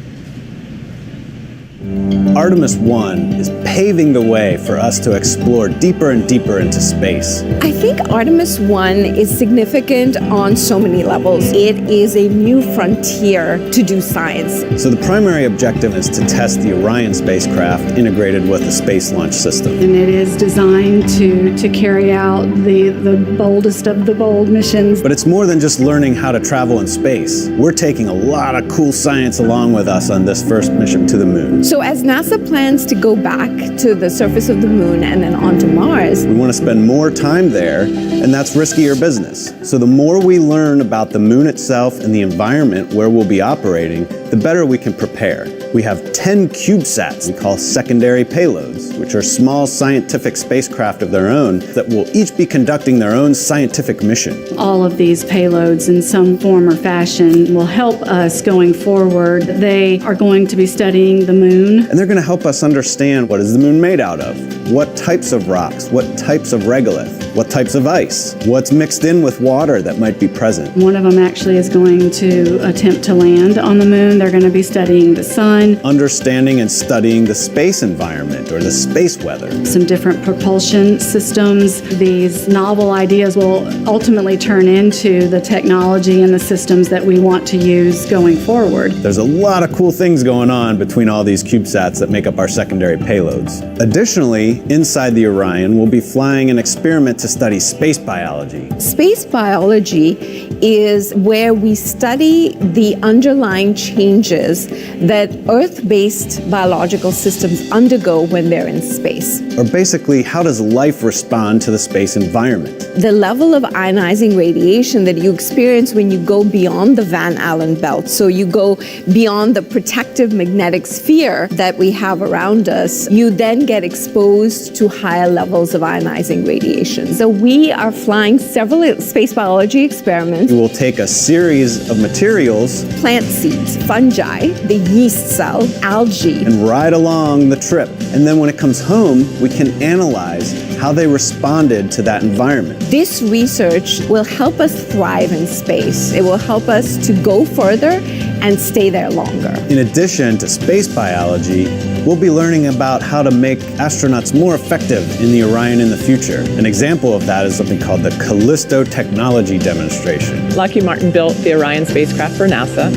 Artemis 1 is paving the way for us to explore deeper and deeper into space. I think Artemis 1 is significant on so many levels. It is a new frontier to do science. So the primary objective is to test the Orion spacecraft integrated with the Space Launch System. And it is designed to carry out the boldest of the bold missions. But it's more than just learning how to travel in space. We're taking a lot of cool science along with us on this first mission to the moon. So as NASA plans to go back to the surface of the moon and then onto Mars, we want to spend more time there, and that's riskier business. So the more we learn about the moon itself and the environment where we'll be operating, the better we can prepare. We have 10 CubeSats we call secondary payloads, which are small scientific spacecraft of their own that will each be conducting their own scientific mission. All of these payloads in some form or fashion will help us going forward. They are going to be studying the moon. And they're going to help us understand what is the moon made out of, what types of rocks, what types of regolith, what types of ice, what's mixed in with water that might be present. One of them actually is going to attempt to land on the moon. They're going to be studying the sun. Understanding and studying the space environment or the space weather. Some different propulsion systems. These novel ideas will ultimately turn into the technology and the systems that we want to use going forward. There's a lot of cool things going on between all these CubeSats that make up our secondary payloads. Additionally, inside the Orion, we'll be flying an experiment to study space biology. Space biology is where we study the underlying changes that Earth-based biological systems undergo when they're in space. Or basically, how does life respond to the space environment? The level of ionizing radiation that you experience when you go beyond the Van Allen belt, so you go beyond the protective magnetic sphere that we have around us, you then get exposed to higher levels of ionizing radiation. So we are flying several space biology experiments. We will take a series of materials, plant seeds, fungi, the yeast cell, algae, and ride along the trip. And then when it comes home, we can analyze how they responded to that environment. This research will help us thrive in space. It will help us to go further and stay there longer. In addition to space biology, we'll be learning about how to make astronauts more effective in the Orion in the future. An example of that is something called the Callisto Technology Demonstration. Lockheed Martin built the Orion spacecraft for NASA,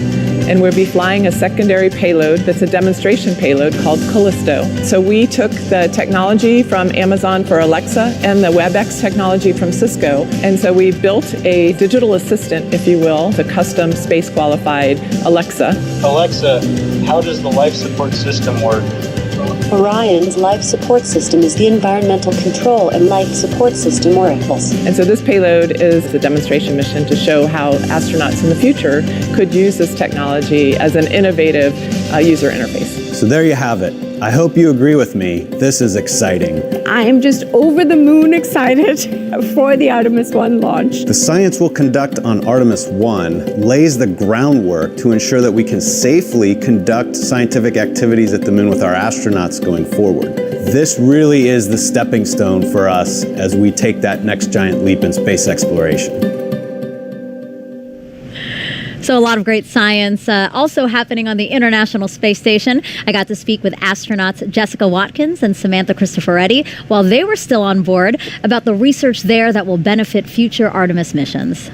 and we'll be flying a secondary payload that's a demonstration payload called Callisto. So we took the technology from Amazon for Alexa and the WebEx technology from Cisco, and so we built a digital assistant, if you will, the custom space-qualified Alexa. Alexa, how does the life support system work? Orion's life support system is the environmental control and life support system oracles. And so this payload is a demonstration mission to show how astronauts in the future could use this technology as an innovative user interface. So there you have it. I hope you agree with me. This is exciting. I am just over the moon excited for the Artemis 1 launch. The science we'll conduct on Artemis 1 lays the groundwork to ensure that we can safely conduct scientific activities at the moon with our astronauts going forward. This really is the stepping stone for us as we take that next giant leap in space exploration. So a lot of great science also happening on the International Space Station. I got to speak with astronauts Jessica Watkins and Samantha Cristoforetti while they were still on board about the research there that will benefit future Artemis missions.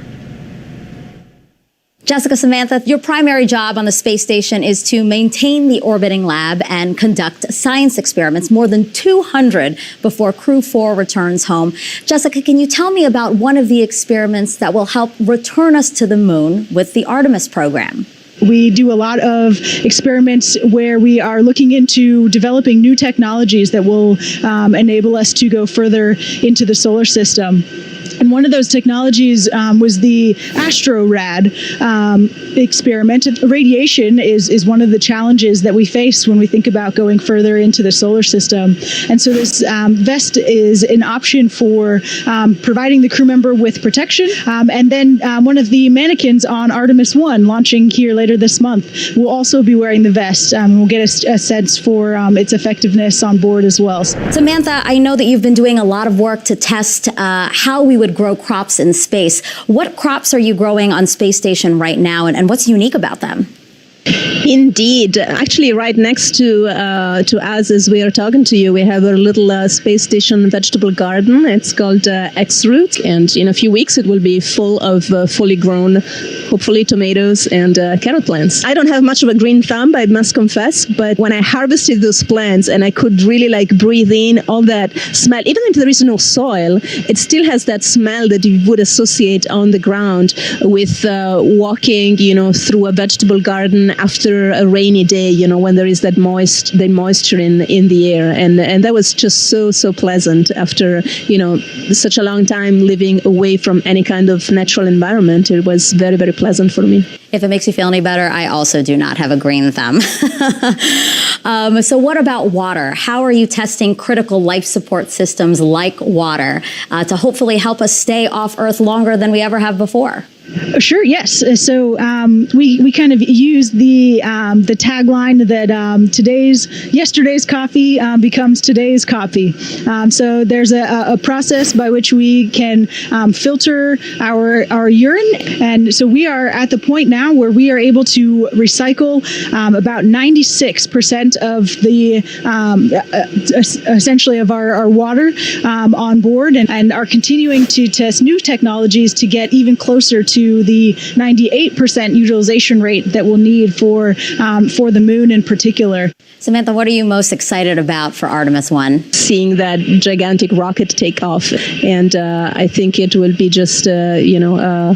Jessica, Samantha, your primary job on the space station is to maintain the orbiting lab and conduct science experiments, more than 200 before Crew 4 returns home. Jessica, can you tell me about one of the experiments that will help return us to the moon with the Artemis program? We do a lot of experiments where we are looking into developing new technologies that will enable us to go further into the solar system. And one of those technologies was the AstroRad experiment. Radiation is one of the challenges that we face when we think about going further into the solar system. And so this vest is an option for providing the crew member with protection. And then one of the mannequins on Artemis 1, launching here later this month, will also be wearing the vest. We'll get a sense for its effectiveness on board as well. Samantha, I know that you've been doing a lot of work to test how we would grow crops in space. What crops are you growing on Space Station right now, and what's unique about them? Indeed. Actually, right next to us as we are talking to you, we have a little space station vegetable garden. It's called X-Root, and in a few weeks it will be full of fully grown, hopefully, tomatoes and carrot plants. I don't have much of a green thumb, I must confess, but when I harvested those plants and I could really breathe in all that smell, even if there is no soil, it still has that smell that you would associate on the ground with walking, through a vegetable garden after a rainy day, when there is that moisture in the air, and that was just so pleasant after such a long time living away from any kind of natural environment. It was very, very pleasant for me. If it makes you feel any better, I also do not have a green thumb. So what about water? How are you testing critical life support systems like water to hopefully help us stay off Earth longer than we ever have before? Sure. Yes. So we kind of use the tagline that yesterday's coffee becomes today's coffee. So there's a process by which we can filter our urine, and so we are at the point now where we are able to recycle about 96% of the essentially of our water on board, and are continuing to test new technologies to get even closer to the 98% utilization rate that we'll need for the moon in particular. Samantha, what are you most excited about for Artemis 1? Seeing that gigantic rocket take off, and I think it will be just a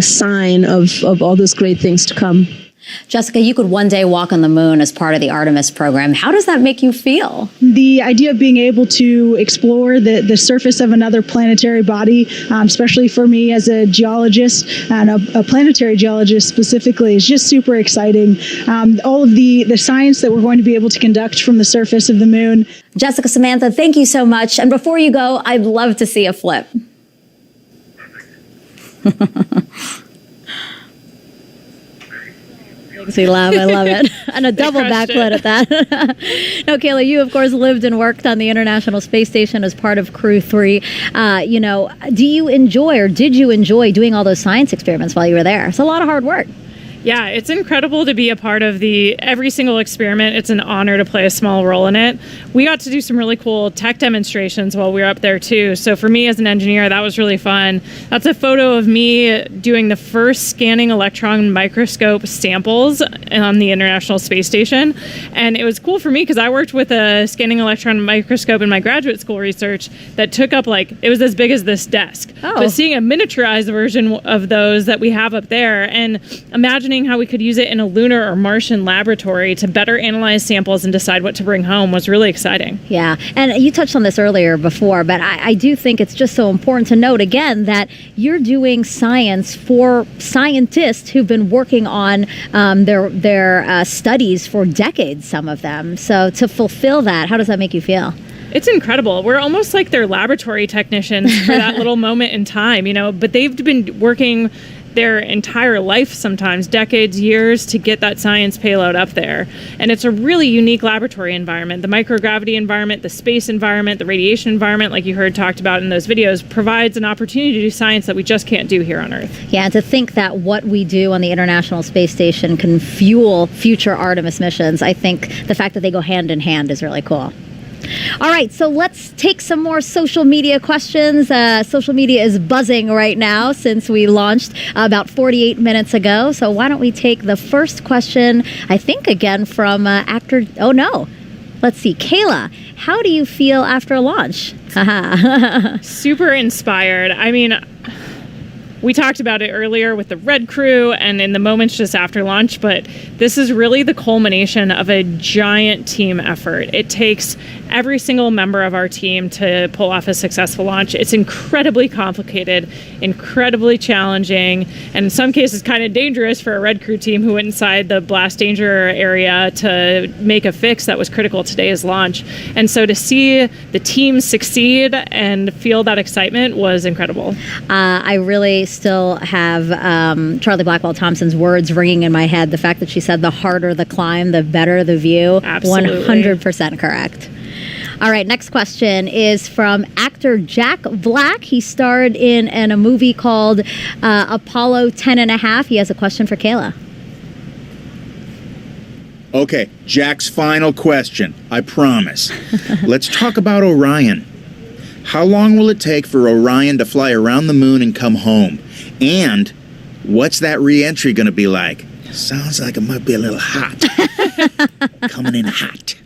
sign of all those great things to come. Jessica, you could one day walk on the moon as part of the Artemis program. How does that make you feel? The idea of being able to explore the surface of another planetary body, especially for me as a geologist and a planetary geologist specifically, is just super exciting. All of the science that we're going to be able to conduct from the surface of the moon. Jessica, Samantha, thank you so much. And before you go, I'd love to see a flip. Makes me laugh. I love it. And a double backflip at that. Now, Kayla, you, of course, lived and worked on the International Space Station as part of Crew 3. Do you enjoy, or did you enjoy doing all those science experiments while you were there? It's a lot of hard work. Yeah, it's incredible to be a part of every single experiment. It's an honor to play a small role in it. We got to do some really cool tech demonstrations while we were up there too. So for me as an engineer, that was really fun. That's a photo of me doing the first scanning electron microscope samples on the International Space Station. And it was cool for me because I worked with a scanning electron microscope in my graduate school research that took up it was as big as this desk. Oh. But seeing a miniaturized version of those that we have up there, and imagining how we could use it in a lunar or Martian laboratory to better analyze samples and decide what to bring home was really exciting. Yeah, and you touched on this earlier before, but I do think it's just so important to note again that you're doing science for scientists who've been working on their studies for decades, some of them. So to fulfill that, how does that make you feel? It's incredible. We're almost like their laboratory technicians for that little moment in time, but they've been working their entire life, sometimes decades, years, to get that science payload up there. And it's a really unique laboratory environment. The microgravity environment, the space environment, the radiation environment, like you heard talked about in those videos, provides an opportunity to do science that we just can't do here on Earth. Yeah, and to think that what we do on the International Space Station can fuel future Artemis missions, I think the fact that they go hand in hand is really cool. All right, so let's take some more social media questions. Social media is buzzing right now since we launched about 48 minutes ago. So why don't we take the first question, I think, again, from actor... Oh, no. Let's see. Kayla, how do you feel after launch? Super inspired. I mean... we talked about it earlier with the Red Crew and in the moments just after launch, but this is really the culmination of a giant team effort. It takes every single member of our team to pull off a successful launch. It's incredibly complicated, incredibly challenging, and in some cases kind of dangerous for a Red Crew team who went inside the blast danger area to make a fix that was critical to today's launch. And so to see the team succeed and feel that excitement was incredible. I really still have Charlie Blackwell Thompson's words ringing in my head. The fact that she said the harder the climb, the better the view. Absolutely. 100% correct. All right, next question is from actor Jack Black. He starred in a movie called Apollo 10.5. He has a question for Kayla. Okay, Jack's final question, I promise. Let's talk about Orion. How long will it take for Orion to fly around the moon and come home? And what's that re-entry going to be like? Sounds like it might be a little hot. Coming in hot.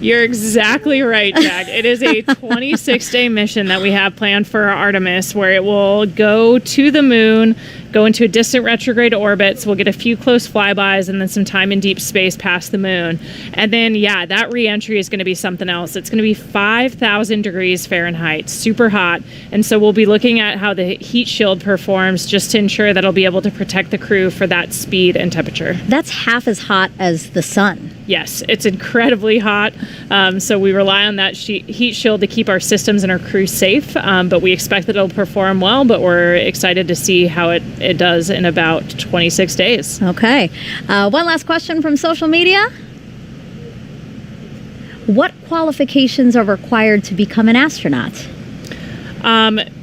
You're exactly right, Jack. It is a 26-day mission that we have planned for Artemis, where it will go to the moon, go into a distant retrograde orbit, so we'll get a few close flybys and then some time in deep space past the moon. And then, yeah, that re-entry is going to be something else. It's going to be 5,000 degrees Fahrenheit, super hot. And so we'll be looking at how the heat shield performs just to ensure that it'll be able to protect the crew for that speed and temperature. That's half as hot as the sun. Yes, it's incredibly hot. So we rely on that heat shield to keep our systems and our crew safe. But we expect that it'll perform well, but we're excited to see how it does in about 26 days. Okay. One last question from social media. What qualifications are required to become an astronaut?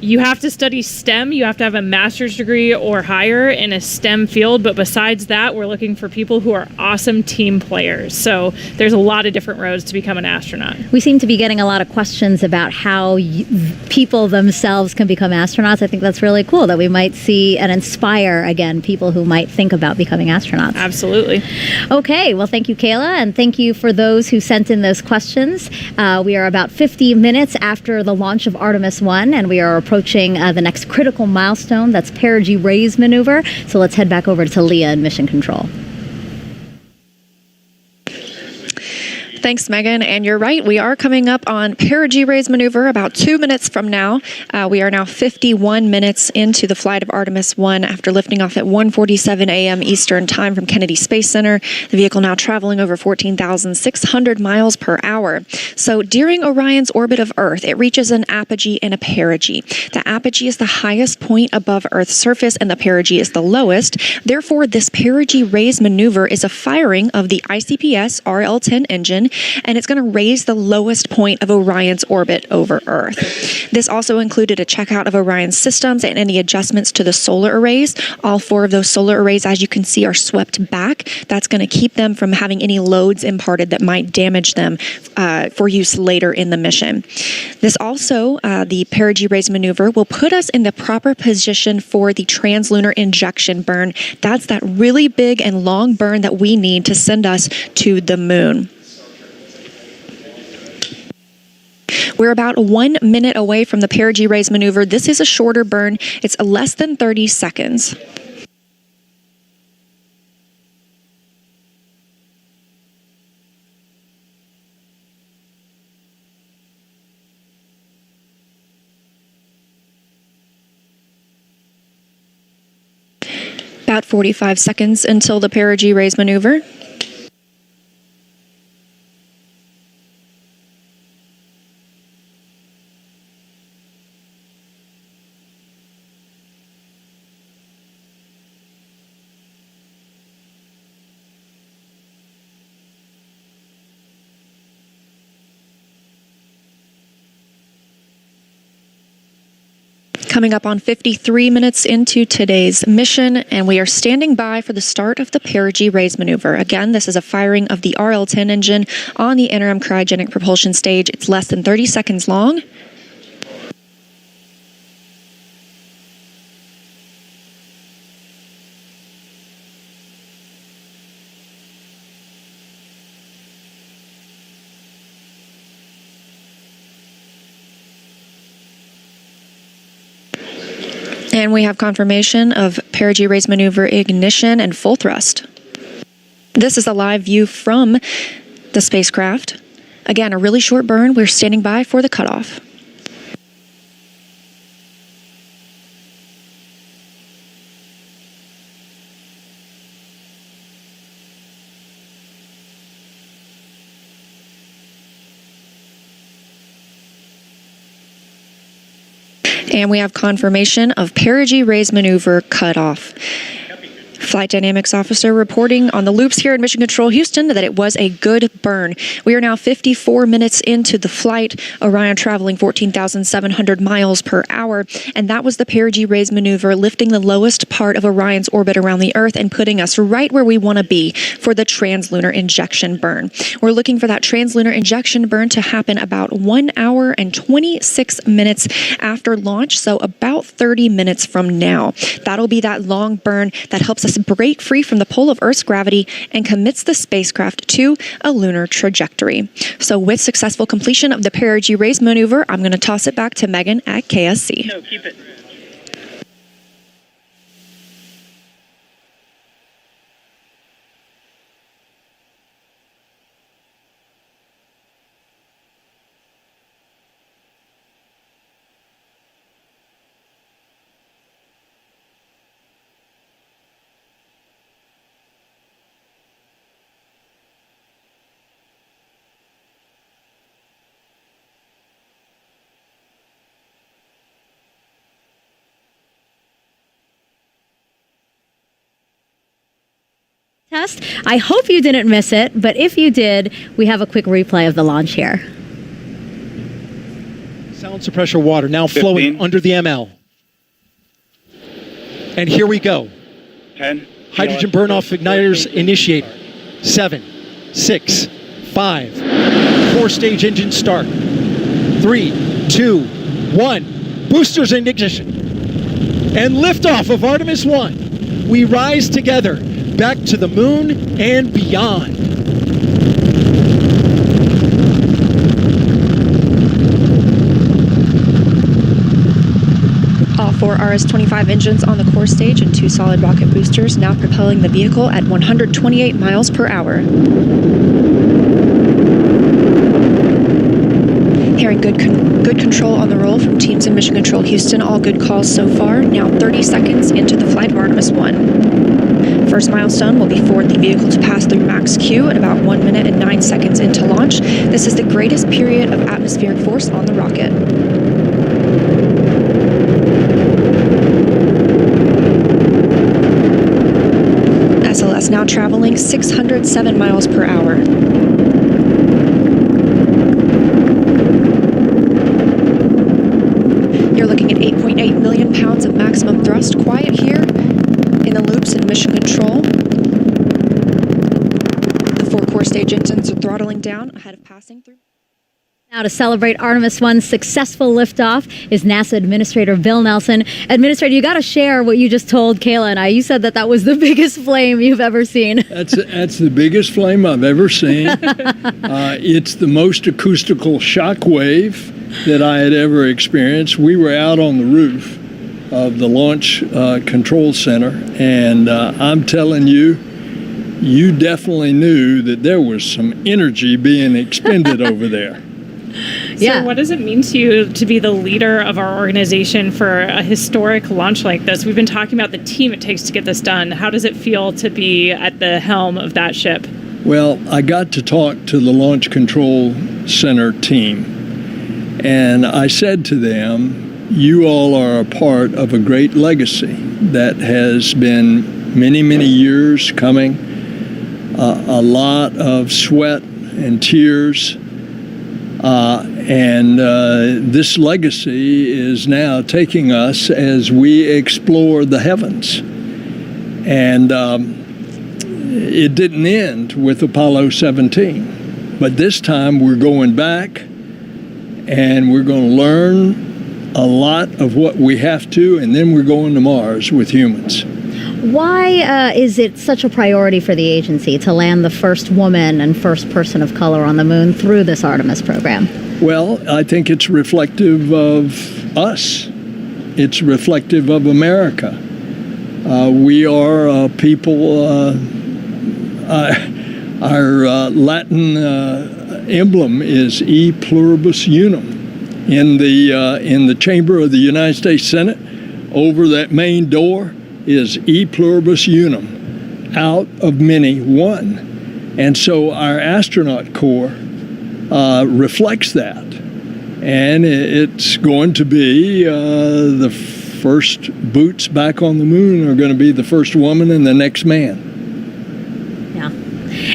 You have to study STEM. You have to have a master's degree or higher in a STEM field. But besides that, we're looking for people who are awesome team players. So there's a lot of different roads to become an astronaut. We seem to be getting a lot of questions about how people themselves can become astronauts. I think that's really cool that we might see and inspire, again, people who might think about becoming astronauts. Absolutely. Okay. Well, thank you, Kayla. And thank you for those who sent in those questions. We are about 50 minutes after the launch of Artemis 1, and we are approaching the next critical milestone. That's perigee raise maneuver. So let's head back over to Leah in Mission Control. Thanks, Megan. And you're right, we are coming up on perigee raise maneuver about 2 minutes from now. We are now 51 minutes into the flight of Artemis 1 after lifting off at 1:47 a.m. Eastern Time from Kennedy Space Center. The vehicle now traveling over 14,600 miles per hour. So during Orion's orbit of Earth, it reaches an apogee and a perigee. The apogee is the highest point above Earth's surface and the perigee is the lowest. Therefore, this perigee raise maneuver is a firing of the ICPS RL-10 engine, and it's going to raise the lowest point of Orion's orbit over Earth. This also included a checkout of Orion's systems and any adjustments to the solar arrays. All 4 of those solar arrays, as you can see, are swept back. That's going to keep them from having any loads imparted that might damage them for use later in the mission. This also, the perigee raise maneuver, will put us in the proper position for the translunar injection burn. That's that really big and long burn that we need to send us to the moon. We're about 1 minute away from the perigee raise maneuver. This is a shorter burn. It's less than 30 seconds. About 45 seconds until the perigee raise maneuver. Coming up on 53 minutes into today's mission, and we are standing by for the start of the perigee raise maneuver. Again, this is a firing of the RL-10 engine on the interim cryogenic propulsion stage. It's less than 30 seconds long. And we have confirmation of perigee raise maneuver ignition and full thrust. This is a live view from the spacecraft. Again, a really short burn. We're standing by for the cutoff. And we have confirmation of perigee raise maneuver cutoff. Flight Dynamics Officer reporting on the loops here in Mission Control Houston that it was a good burn. We are now 54 minutes into the flight, Orion traveling 14,700 miles per hour, and that was the perigee raise maneuver, lifting the lowest part of Orion's orbit around the Earth and putting us right where we want to be for the translunar injection burn. We're looking for that translunar injection burn to happen about 1 hour and 26 minutes after launch, so about 30 minutes from now. That'll be that long burn that helps us break free from the pull of Earth's gravity and commits the spacecraft to a lunar trajectory. So with successful completion of the perigee raise maneuver, I'm going to toss it back to Megan at KSC. No, keep it. Test. I hope you didn't miss it, but if you did, we have a quick replay of the launch here. Sound suppressor water now 15. Flowing under the ML. And here we go. 10. Hydrogen burn-off igniters initiate. 7, 6, 5. 4-stage engine start. 3, 2, 1. Boosters in ignition. And liftoff of Artemis 1. We rise together back to the moon and beyond. All 4 RS-25 engines on the core stage and 2 solid rocket boosters now propelling the vehicle at 128 miles per hour. Hearing good control on the roll from teams in Mission Control Houston. All good calls so far. Now 30 seconds into the flight of Artemis 1. First milestone will be for the vehicle to pass through max Q at about 1 minute and 9 seconds into launch. This is the greatest period of atmospheric force on the rocket. SLS now traveling 607 miles per hour. You're looking at 8.8 million pounds of maximum thrust. Quiet here in the loops in Mission Control. The 4 core stage engines are throttling down ahead of passing through. Now to celebrate Artemis 1's successful liftoff is NASA Administrator Bill Nelson. Administrator, you got to share what you just told Kayla and I. You said that that was the biggest flame you've ever seen. That's the biggest flame I've ever seen. It's the most acoustical shock wave that I had ever experienced. We were out on the roof of the Launch Control Center, and I'm telling you, you definitely knew that there was some energy being expended over there. So what does it mean to you to be the leader of our organization for a historic launch like this? We've been talking about the team it takes to get this done. How does it feel to be at the helm of that ship? Well, I got to talk to the Launch Control Center team, and I said to them, you all are a part of a great legacy that has been many, many years coming, a lot of sweat and tears. And this legacy is now taking us as we explore the heavens. And it didn't end with Apollo 17. But this time we're going back and we're going to learn a lot of what we have to, and then we're going to Mars with humans. Why is it such a priority for the agency to land the first woman and first person of color on the moon through this Artemis program? Well, I think it's reflective of us. it's reflective of America. We are people. Our Latin emblem is E pluribus unum. In the chamber of the United States Senate, over that main door is E pluribus unum, out of many, one. And so our astronaut corps reflects that. And it's going to be the first boots back on the moon are going to be the first woman and the next man.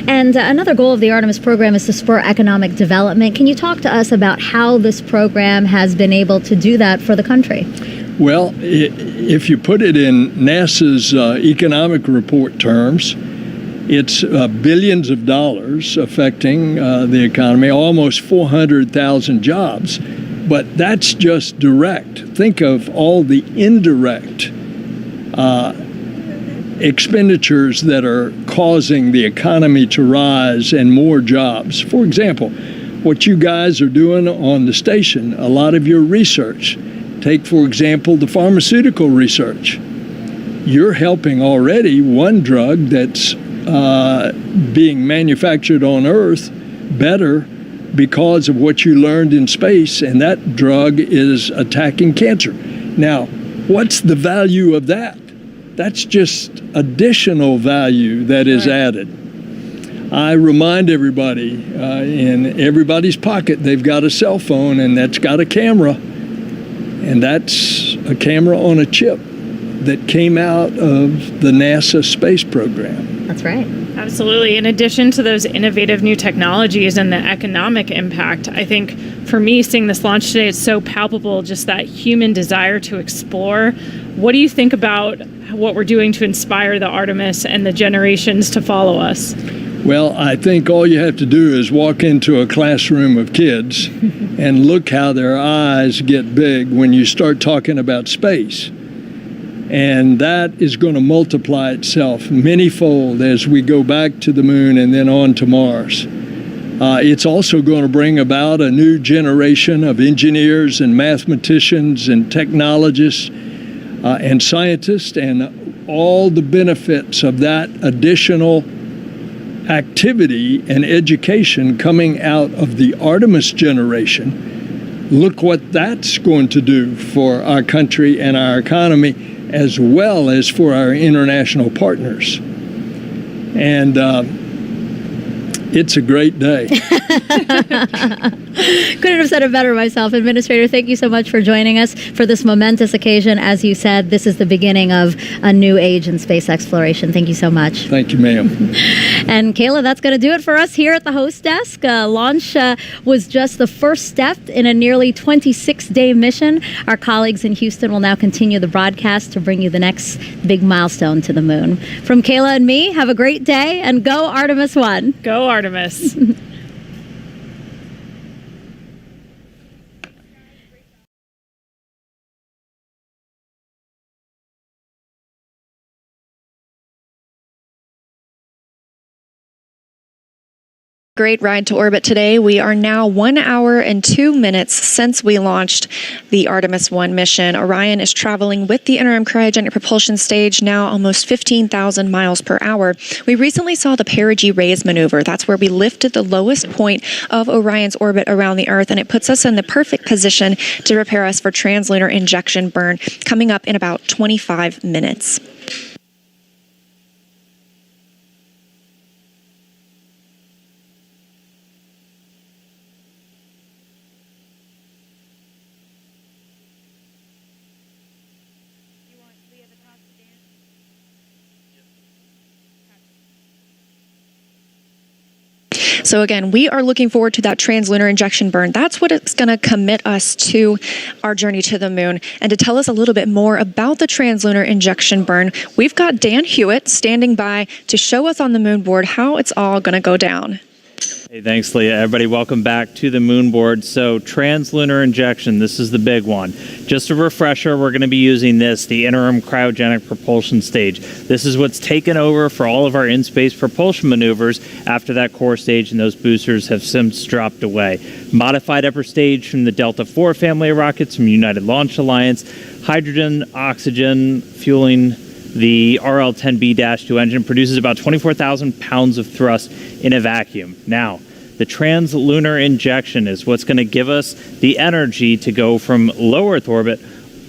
And another goal of the Artemis program is to spur economic development. Can you talk to us about how this program has been able to do that for the country? Well, if you put it in NASA's economic report terms, it's billions of dollars affecting the economy, almost 400,000 jobs. But that's just direct. Think of all the indirect expenditures that are causing the economy to rise and more jobs. For example, what you guys are doing on the station, a lot of your research. Take, for example, the pharmaceutical research. You're helping already one drug that's being manufactured on Earth better because of what you learned in space, and that drug is attacking cancer. Now, what's the value of that? That's just additional value that is added. I remind everybody, in everybody's pocket, they've got a cell phone, and that's got a camera. And that's a camera on a chip that came out of the NASA space program. That's right. Absolutely. In addition to those innovative new technologies and the economic impact, I think for me, seeing this launch today, it's so palpable, just that human desire to explore. What do you think about what we're doing to inspire the Artemis and the generations to follow us? Well, I think all you have to do is walk into a classroom of kids and look how their eyes get big when you start talking about space. And that is going to multiply itself many-fold as we go back to the moon and then on to Mars. It's also going to bring about a new generation of engineers and mathematicians and technologists and scientists, and all the benefits of that additional activity and education coming out of the Artemis generation. Look what that's going to do for our country and our economy, as well as for our international partners. And it's a great day. Couldn't have said it better myself. Administrator, thank you so much for joining us for this momentous occasion. As you said, this is the beginning of a new age in space exploration. Thank you so much. Thank you, ma'am. And Kayla, that's going to do it for us here at the host desk. Launch was just the first step in a nearly 26-day mission. Our colleagues in Houston will now continue the broadcast to bring you the next big milestone to the moon. From Kayla and me, have a great day, and go Artemis 1. Go Artemis. Great ride to orbit today. We are now 1 hour and 2 minutes since we launched the Artemis 1 mission. Orion is traveling with the interim cryogenic propulsion stage, now almost 15,000 miles per hour. We recently saw the perigee raise maneuver. That's where we lifted the lowest point of Orion's orbit around the Earth, and it puts us in the perfect position to prepare us for translunar injection burn coming up in about 25 minutes. So again, we are looking forward to that translunar injection burn. That's what it's going to commit us to our journey to the moon. And to tell us a little bit more about the translunar injection burn, we've got Dan Hewitt standing by to show us on the moon board how it's all going to go down. Hey, thanks, Leah. Everybody, welcome back to the moon board. So, translunar injection, this is the big one. Just a refresher, we're going to be using this, the interim cryogenic propulsion stage. This is what's taken over for all of our in-space propulsion maneuvers after that core stage and those boosters have since dropped away. Modified upper stage from the Delta IV family of rockets from United Launch Alliance, hydrogen, oxygen, fueling the RL-10B-2 engine produces about 24,000 pounds of thrust in a vacuum. Now, the translunar injection is what's going to give us the energy to go from low Earth orbit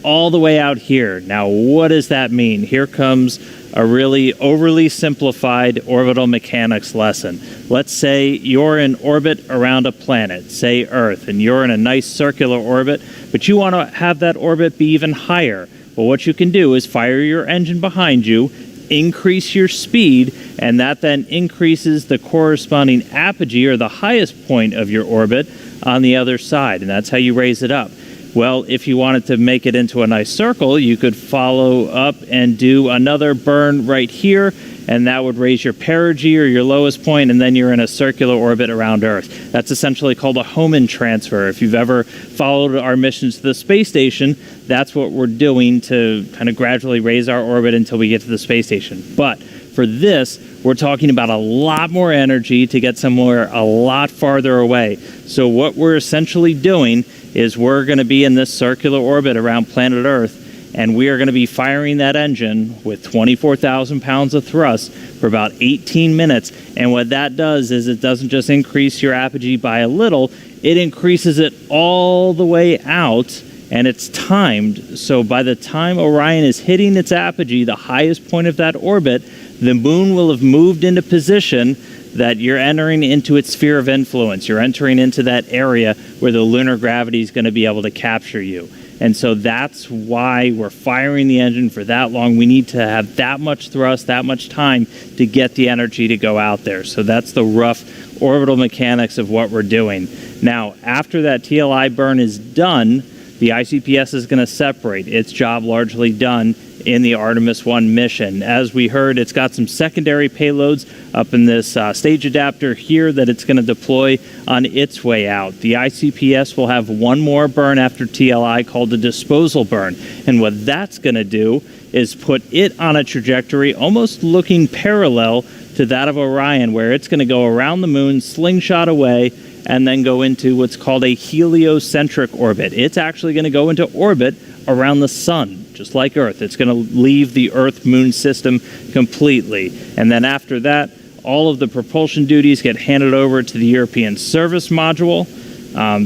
all the way out here. Now, what does that mean? Here comes a really overly simplified orbital mechanics lesson. Let's say you're in orbit around a planet, say Earth, and you're in a nice circular orbit, but you want to have that orbit be even higher. Well, what you can do is fire your engine behind you, increase your speed, and that then increases the corresponding apogee, or the highest point of your orbit, on the other side, and that's how you raise it up. Well, if you wanted to make it into a nice circle, you could follow up and do another burn right here, and that would raise your perigee, or your lowest point, and then you're in a circular orbit around Earth. That's essentially called a Hohmann transfer. If you've ever followed our missions to the space station, that's what we're doing to kind of gradually raise our orbit until we get to the space station. But for this, we're talking about a lot more energy to get somewhere a lot farther away. So what we're essentially doing is we're going to be in this circular orbit around planet Earth, and we are going to be firing that engine with 24,000 pounds of thrust for about 18 minutes. And what that does is it doesn't just increase your apogee by a little, it increases it all the way out, and it's timed. So by the time Orion is hitting its apogee, the highest point of that orbit, the moon will have moved into position that you're entering into its sphere of influence. You're entering into that area where the lunar gravity is going to be able to capture you. And so that's why we're firing the engine for that long. We need to have that much thrust, that much time to get the energy to go out there. So that's the rough orbital mechanics of what we're doing. Now, after that TLI burn is done, the ICPS is going to separate. Its job largely done in the Artemis 1 mission. As we heard, it's got some secondary payloads up in this stage adapter here that it's going to deploy on its way out. The ICPS will have one more burn after TLI called the disposal burn. And what that's going to do is put it on a trajectory almost looking parallel to that of Orion, where it's going to go around the moon, slingshot away, and then go into what's called a heliocentric orbit. It's actually going to go into orbit around the sun, just like Earth. It's going to leave the Earth-Moon system completely. And then after that, all of the propulsion duties get handed over to the European Service Module.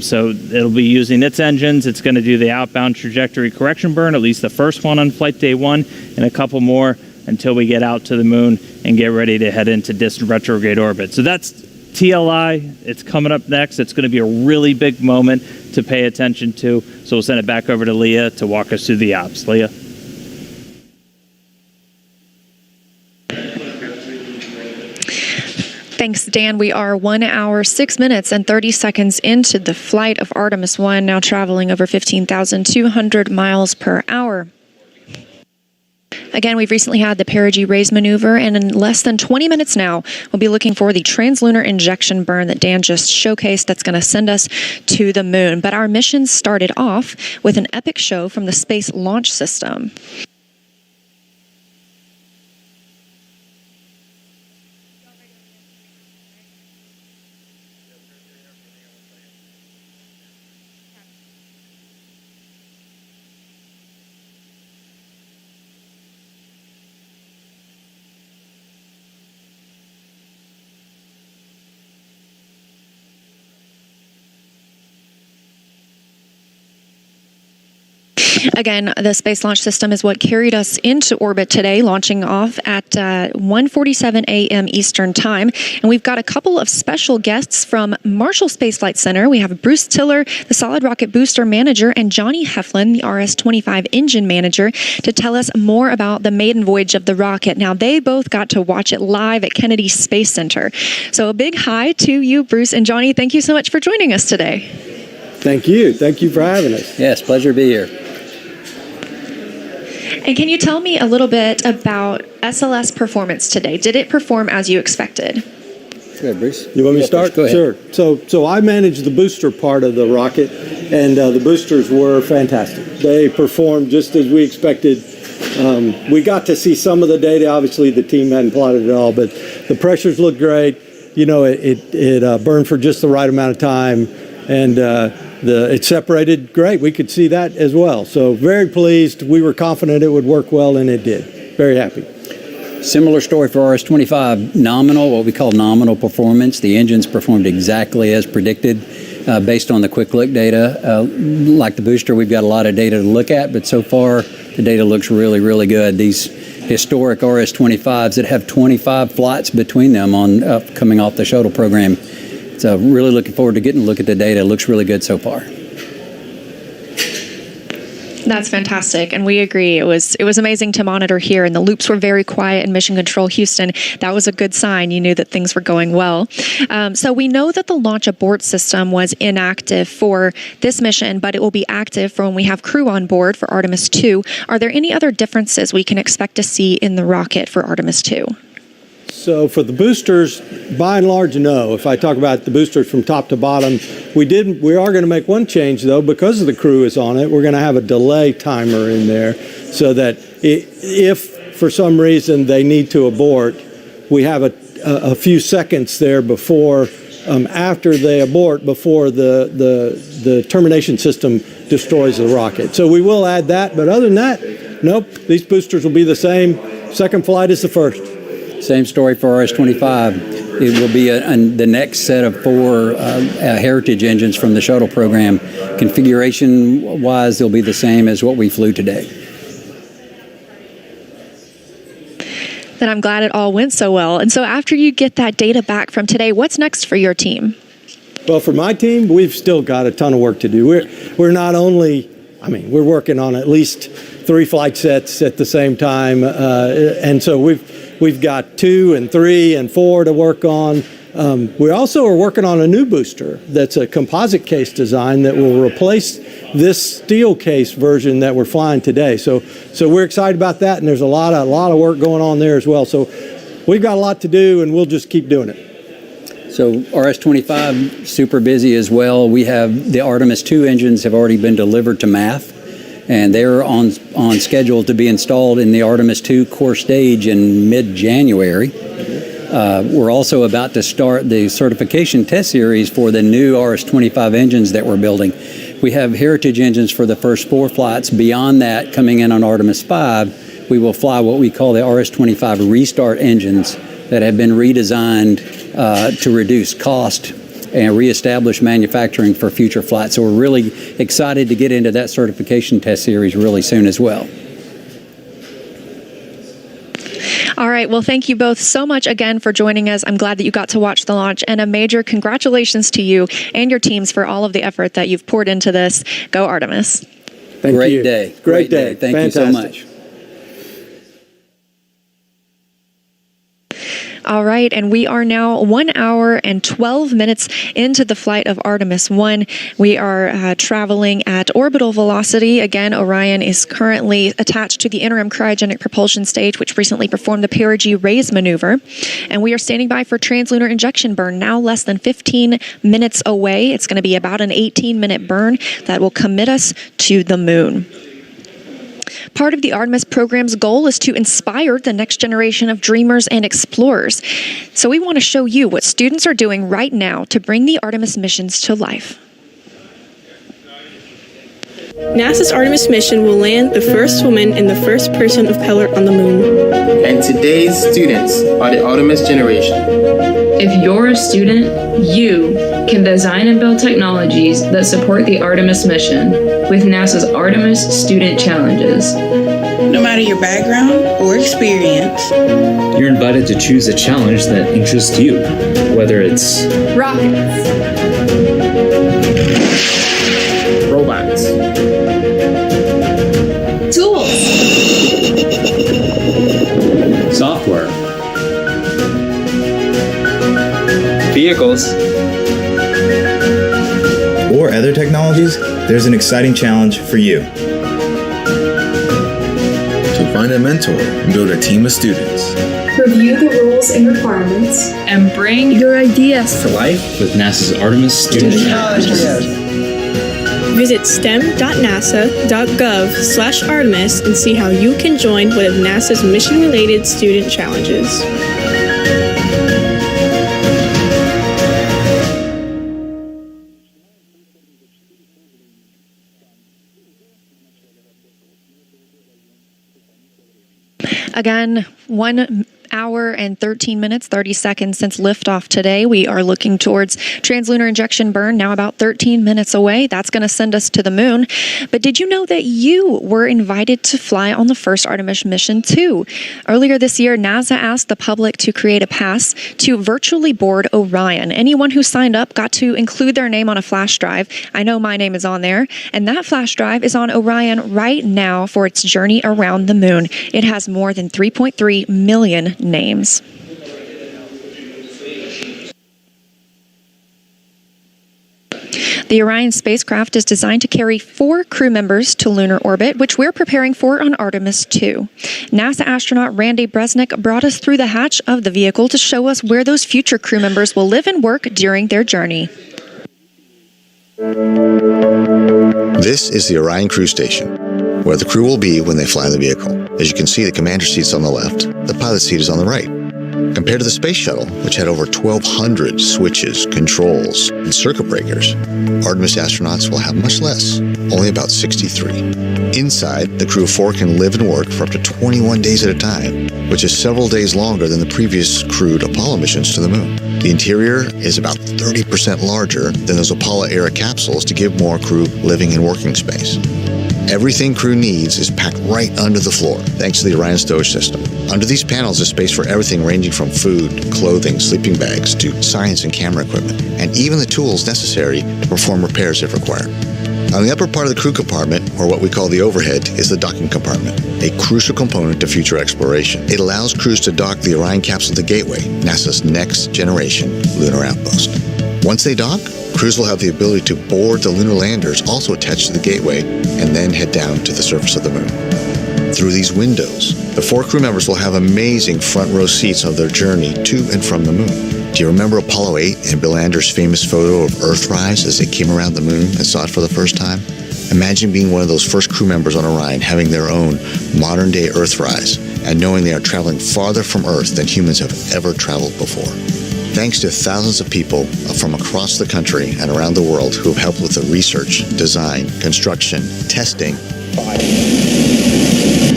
So it'll be using its engines. It's going to do the outbound trajectory correction burn, at least the first one on flight day 1, and a couple more until we get out to the moon and get ready to head into distant retrograde orbit. So that's TLI. It's coming up next. It's going to be a really big moment to pay attention to. So we'll send it back over to Leah to walk us through the ops. Leah. Thanks, Dan. We are 1 hour, 6 minutes, and 30 seconds into the flight of Artemis 1, now traveling over 15,200 miles per hour. Again, we've recently had the perigee raise maneuver, and in less than 20 minutes now, we'll be looking for the translunar injection burn that Dan just showcased that's going to send us to the moon. But our mission started off with an epic show from the Space Launch System. Again, the Space Launch System is what carried us into orbit today, launching off at 1:47 a.m. Eastern Time. And we've got a couple of special guests from Marshall Space Flight Center. We have Bruce Tiller, the Solid Rocket Booster Manager, and Johnny Heflin, the RS-25 Engine Manager, to tell us more about the maiden voyage of the rocket. Now, they both got to watch it live at Kennedy Space Center. So a big hi to you, Bruce and Johnny. Thank you so much for joining us today. Thank you. Thank you for having us. Yes, pleasure to be here. And can you tell me a little bit about SLS performance today? Did it perform as you expected? Go ahead, Bruce. You want me to start? Go ahead. Sure. So I managed the booster part of the rocket, and the boosters were fantastic. They performed just as we expected. We got to see some of the data. Obviously, the team hadn't plotted it all, but the pressures looked great. You know, it burned for just the right amount of time, and it separated great. We could see that as well. So very pleased. We were confident it would work well, and it did. Very happy. Similar story for RS-25, nominal, what we call nominal performance. The engines performed exactly as predicted based on the quick look data. Like the booster, we've got a lot of data to look at, but so far the data looks really, really good. These historic RS-25s that have 25 flights between them on coming off the shuttle program. So really looking forward to getting a look at the data. It looks really good so far. That's fantastic, and we agree. It was amazing to monitor here, and the loops were very quiet in Mission Control Houston. That was a good sign. You knew that things were going well. So we know that the launch abort system was inactive for this mission, but it will be active for when we have crew on board for Artemis 2. Are there any other differences we can expect to see in the rocket for Artemis 2? So for the boosters, by and large, no. If I talk about the boosters from top to bottom, we are going to make one change, though, because the crew is on it. We're going to have a delay timer in there so that if for some reason they need to abort, we have a few seconds there before, after they abort, before the termination system destroys the rocket. So we will add that, but other than that, nope, these boosters will be the same. Second flight is the first. Same story for RS-25. It will be the next set of 4 heritage engines from the shuttle program. Configuration-wise, they'll be the same as what we flew today. Then I'm glad it all went so well. And so after you get that data back from today, what's next for your team? Well, for my team, we've still got a ton of work to do. We're not only, we're working on at least 3 flight sets at the same time, and so we've got 2 and 3 and 4 to work on. We also are working on a new booster that's a composite case design that will replace this steel case version that we're flying today. So we're excited about that, and there's a lot of work going on there as well. So we've got a lot to do, and we'll just keep doing it. So RS-25, super busy as well. We have the Artemis 2 engines have already been delivered to MAF, and they're on schedule to be installed in the Artemis 2 core stage in mid-January. We're also about to start the certification test series for the new RS-25 engines that we're building. We have heritage engines for the first 4 flights. Beyond that, coming in on Artemis 5, we will fly what we call the RS-25 restart engines that have been redesigned to reduce cost and reestablish manufacturing for future flights. So we're really excited to get into that certification test series really soon as well. All right. Well, thank you both so much again for joining us. I'm glad that you got to watch the launch, and a major congratulations to you and your teams for all of the effort that you've poured into this. Go Artemis. Great day. Great day. Thank you so much. All right, and we are now 1 hour and 12 minutes into the flight of Artemis 1. We are traveling at orbital velocity. Again, Orion is currently attached to the interim cryogenic propulsion stage, which recently performed the perigee raise maneuver. And we are standing by for translunar injection burn, now less than 15 minutes away. It's going to be about an 18-minute burn that will commit us to the moon. Part of the Artemis program's goal is to inspire the next generation of dreamers and explorers. So we want to show you what students are doing right now to bring the Artemis missions to life. NASA's Artemis mission will land the first woman and the first person of color on the moon. And today's students are the Artemis generation. If you're a student, you can design and build technologies that support the Artemis mission with NASA's Artemis Student Challenges. No matter your background or experience, you're invited to choose a challenge that interests you, whether it's rockets, robots, tools, software, vehicles, or other technologies, there's an exciting challenge for you. To find a mentor and build a team of students. Review the rules and requirements and bring your ideas To life with NASA's Artemis Student Challenges. Visit stem.nasa.gov/Artemis and see how you can join one of NASA's mission-related student challenges. Again, 1 hour and 13 minutes, 30 seconds since liftoff today. We are looking towards translunar injection burn, now about 13 minutes away. That's going to send us to the moon. But did you know that you were invited to fly on the first Artemis mission too? Earlier this year, NASA asked the public to create a pass to virtually board Orion. Anyone who signed up got to include their name on a flash drive. I know my name is on there. And that flash drive is on Orion right now for its journey around the moon. It has more than 3.3 million names. The Orion spacecraft is designed to carry 4 crew members to lunar orbit, which we're preparing for on Artemis 2. NASA astronaut Randy Bresnik brought us through the hatch of the vehicle to show us where those future crew members will live and work during their journey. This is the Orion crew station, where the crew will be when they fly the vehicle. As you can see, the commander seat's on the left, the pilot seat is on the right. Compared to the space shuttle, which had over 1,200 switches, controls, and circuit breakers, Artemis astronauts will have much less, only about 63. Inside, the crew of 4 can live and work for up to 21 days at a time, which is several days longer than the previous crewed Apollo missions to the moon. The interior is about 30% larger than those Apollo-era capsules to give more crew living and working space. Everything crew needs is packed right under the floor, thanks to the Orion stowage system. Under these panels is space for everything ranging from food, clothing, sleeping bags, to science and camera equipment, and even the tools necessary to perform repairs if required. On the upper part of the crew compartment, or what we call the overhead, is the docking compartment, a crucial component to future exploration. It allows crews to dock the Orion capsule to Gateway, NASA's next-generation lunar outpost. Once they dock, crews will have the ability to board the lunar landers also attached to the Gateway and then head down to the surface of the moon. Through these windows, the 4 crew members will have amazing front row seats of their journey to and from the moon. Do you remember Apollo 8 and Bill Anders' famous photo of Earthrise as they came around the moon and saw it for the first time? Imagine being one of those first crew members on Orion having their own modern-day Earthrise and knowing they are traveling farther from Earth than humans have ever traveled before. Thanks to thousands of people from across the country and around the world who have helped with the research, design, construction, testing,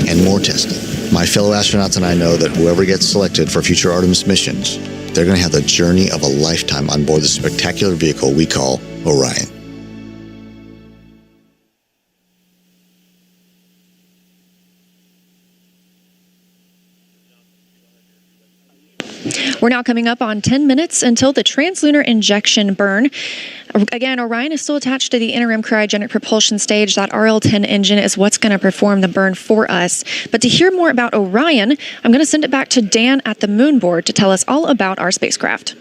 and more testing. My fellow astronauts and I know that whoever gets selected for future Artemis missions, they're going to have the journey of a lifetime on board the spectacular vehicle we call Orion. We're now coming up on 10 minutes until the translunar injection burn. Again, Orion is still attached to the interim cryogenic propulsion stage. That RL-10 engine is what's going to perform the burn for us. But to hear more about Orion, I'm going to send it back to Dan at the moon board to tell us all about our spacecraft.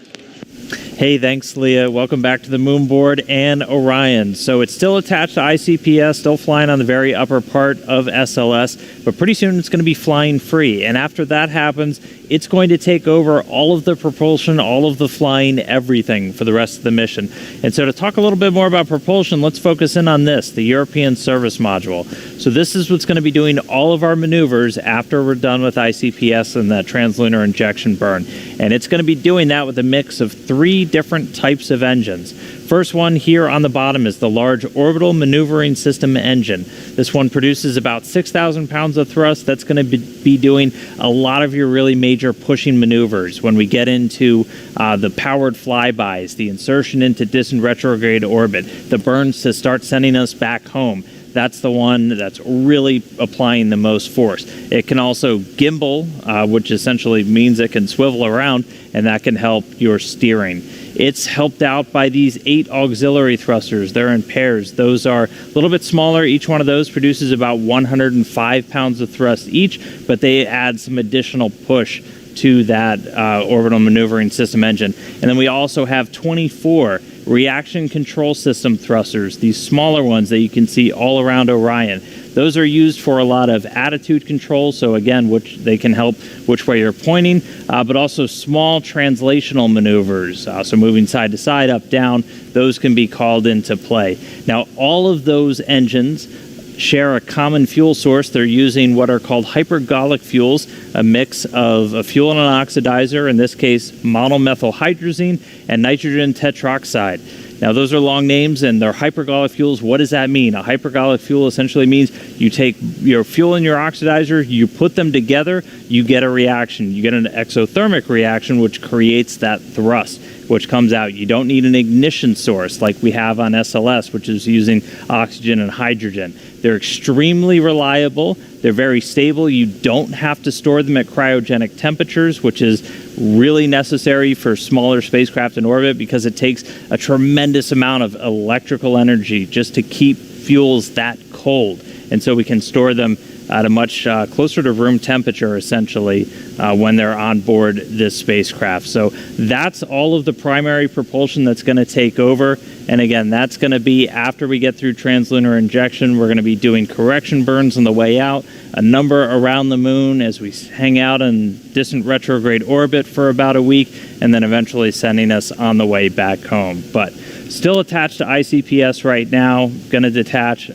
Hey, thanks, Leah. Welcome back to the moon board and Orion. So it's still attached to ICPS, still flying on the very upper part of SLS, but pretty soon it's going to be flying free. And after that happens, it's going to take over all of the propulsion, all of the flying, everything for the rest of the mission. And so to talk a little bit more about propulsion, let's focus in on this, the European Service Module. So this is what's going to be doing all of our maneuvers after we're done with ICPS and that translunar injection burn. And it's going to be doing that with a mix of 3 different types of engines. First one here on the bottom is the Large Orbital Maneuvering System engine. This one produces about 6,000 pounds of thrust. That's going to be doing a lot of your really major pushing maneuvers when we get into the powered flybys, the insertion into distant retrograde orbit, the burns to start sending us back home. That's the one that's really applying the most force. It can also gimbal, which essentially means it can swivel around, and that can help your steering. It's helped out by these 8 auxiliary thrusters. They're in pairs. Those are a little bit smaller. Each one of those produces about 105 pounds of thrust each, but they add some additional push to that orbital maneuvering system engine. And then we also have 24 reaction control system thrusters, these smaller ones that you can see all around Orion. Those are used for a lot of attitude control. So again, which they can help which way you're pointing, but also small translational maneuvers. So moving side to side, up, down, those can be called into play. Now, all of those engines share a common fuel source. They're using what are called hypergolic fuels, a mix of a fuel and an oxidizer, in this case monomethylhydrazine and nitrogen tetroxide. Now, those are long names, and they're hypergolic fuels. What does that mean? A hypergolic fuel essentially means you take your fuel and your oxidizer, you put them together, you get a reaction. You get an exothermic reaction, which creates that thrust, which comes out. You don't need an ignition source like we have on SLS, which is using oxygen and hydrogen. They're extremely reliable. They're very stable. You don't have to store them at cryogenic temperatures, which is really necessary for smaller spacecraft in orbit because it takes a tremendous amount of electrical energy just to keep fuels that cold. And so we can store them at a much closer to room temperature, essentially, when they're on board this spacecraft. So that's all of the primary propulsion that's going to take over. And again, that's going to be after we get through translunar injection. We're going to be doing correction burns on the way out, a number around the moon as we hang out in distant retrograde orbit for about a week, and then eventually sending us on the way back home. But still attached to ICPS right now, going to detach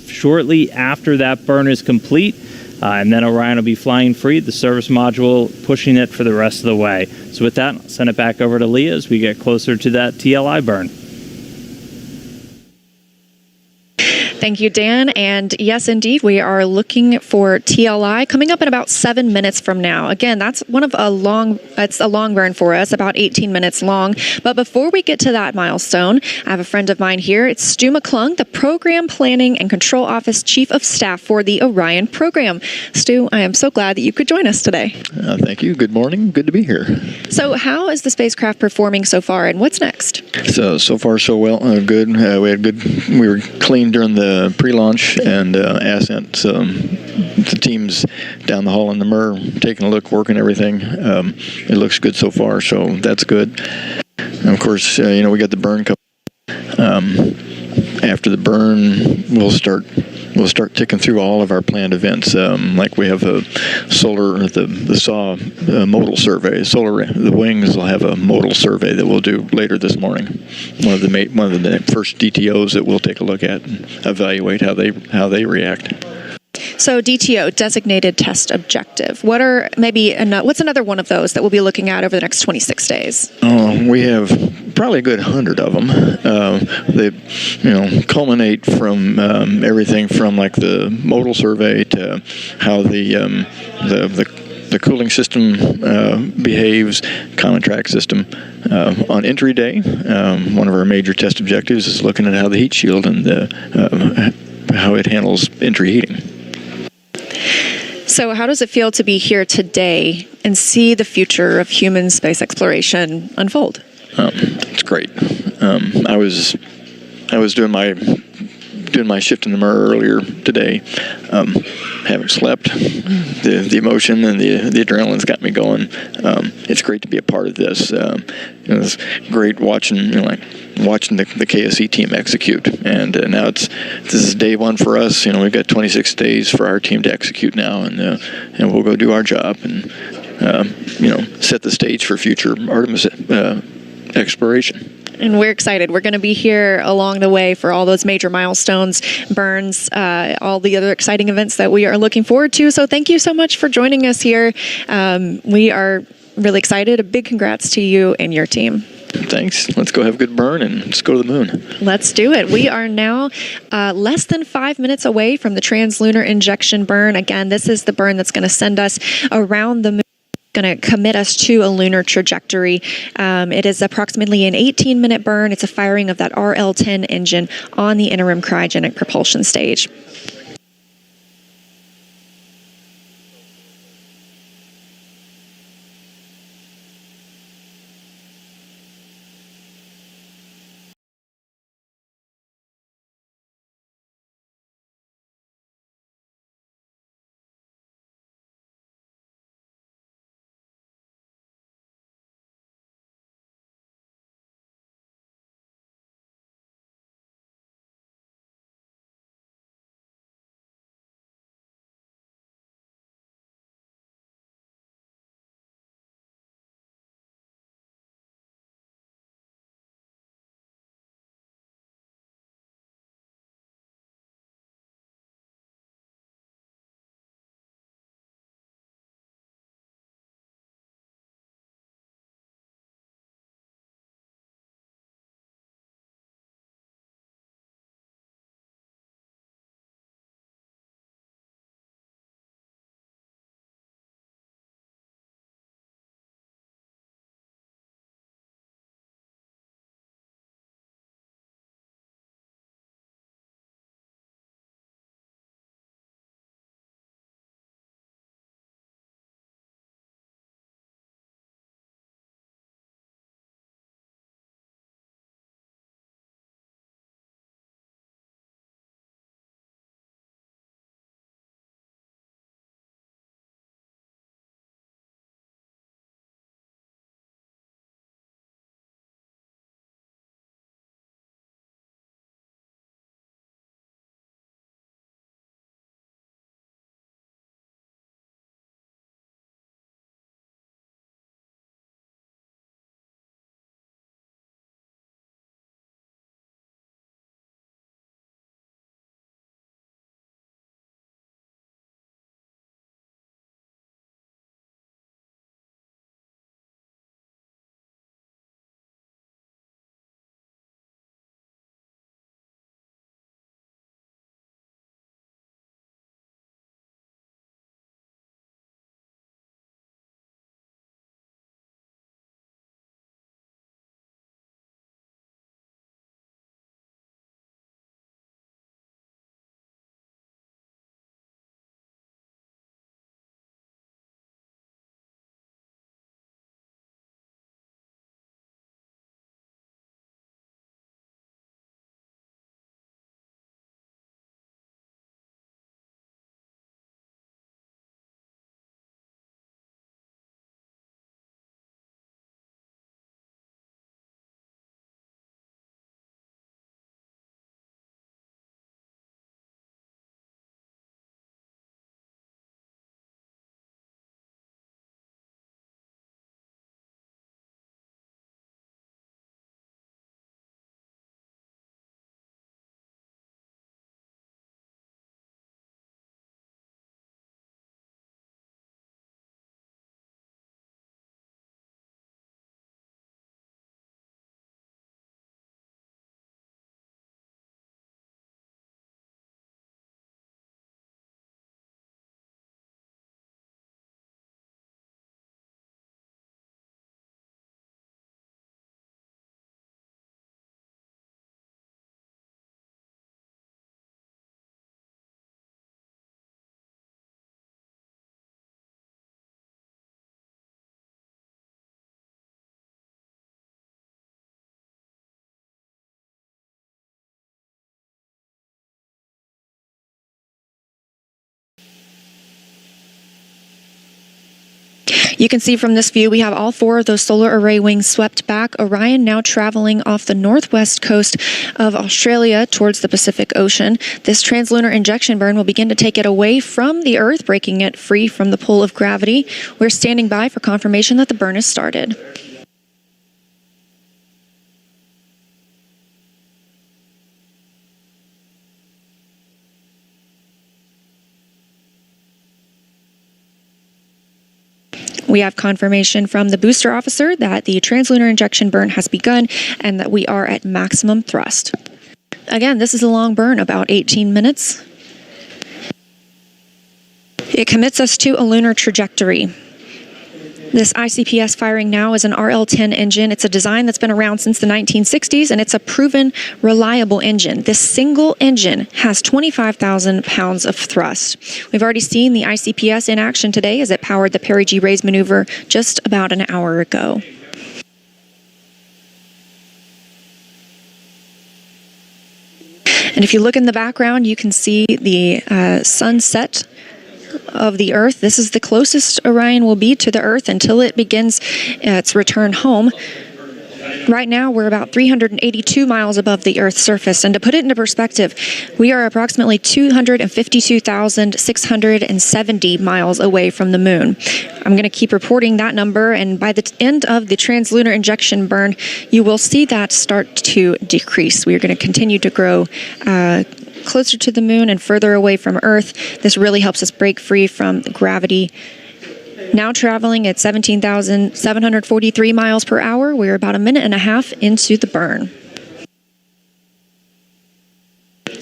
shortly after that burn is complete, and then Orion will be flying free, the service module pushing it for the rest of the way. So with that, I'll send it back over to Leah as we get closer to that TLI burn. Thank you, Dan. And yes, indeed, we are looking for TLI coming up in about 7 minutes from now. Again, that's it's a long burn for us, about 18 minutes long. But before we get to that milestone, I have a friend of mine here. It's Stu McClung, the Program Planning and Control Office Chief of Staff for the Orion program. Stu, I am so glad that you could join us today. Thank you. Good morning. Good to be here. So how is the spacecraft performing so far, and what's next? So far so well. Good. We were clean during the pre-launch and ascent. So the team's down the hall in the MER taking a look, working everything. It looks good so far, so that's good. And of course, we got the burn coming. After the burn, we'll start ticking through all of our planned events. Like we have a the SAW modal survey. The wings will have a modal survey that we'll do later this morning. One of the first DTOs that we'll take a look at and evaluate how they react. So DTO, designated test objective. What's another one of those that we'll be looking at over the next 26 days? We have probably a good 100 of them. They, culminate from everything from like the modal survey to how the cooling system behaves, common track system. On entry day, one of our major test objectives is looking at how the heat shield and how it handles entry heating. So how does it feel to be here today and see the future of human space exploration unfold? It's great. I was doing my shift in the MER earlier today. Haven't slept. The emotion and the adrenaline's got me going. It's great to be a part of this. It's great watching watching the KSE team execute. And now this is day one for us. We've got 26 days for our team to execute now, and we'll go do our job and set the stage for future Artemis exploration. And we're excited. We're going to be here along the way for all those major milestones, burns, all the other exciting events that we are looking forward to. So thank you so much for joining us here. We are really excited. A big congrats to you and your team. Thanks. Let's go have a good burn and let's go to the moon. Let's do it. We are now less than 5 minutes away from the translunar injection burn. Again, this is the burn that's going to send us around the moon. Going to commit us to a lunar trajectory. It is approximately an 18-minute burn. It's a firing of that RL-10 engine on the interim cryogenic propulsion stage. You can see from this view we have all 4 of those solar array wings swept back. Orion now traveling off the northwest coast of Australia towards the Pacific Ocean. This translunar injection burn will begin to take it away from the Earth, breaking it free from the pull of gravity. We're standing by for confirmation that the burn has started. We have confirmation from the booster officer that the translunar injection burn has begun and that we are at maximum thrust. Again, this is a long burn, about 18 minutes. It commits us to a lunar trajectory. This ICPS firing now is an RL-10 engine. It's a design that's been around since the 1960s, and it's a proven, reliable engine. This single engine has 25,000 pounds of thrust. We've already seen the ICPS in action today as it powered the perigee raise maneuver just about an hour ago. And if you look in the background, you can see the sunset of the Earth. This is the closest Orion will be to the Earth until it begins its return home. Right now, we're about 382 miles above the Earth's surface. And to put it into perspective, we are approximately 252,670 miles away from the moon. I'm going to keep reporting that number, and by the end of the translunar injection burn, you will see that start to decrease. We are going to continue to grow closer to the moon and further away from Earth. This really helps us break free from gravity. Now traveling at 17,743 miles per hour, we're about a minute and a half into the burn.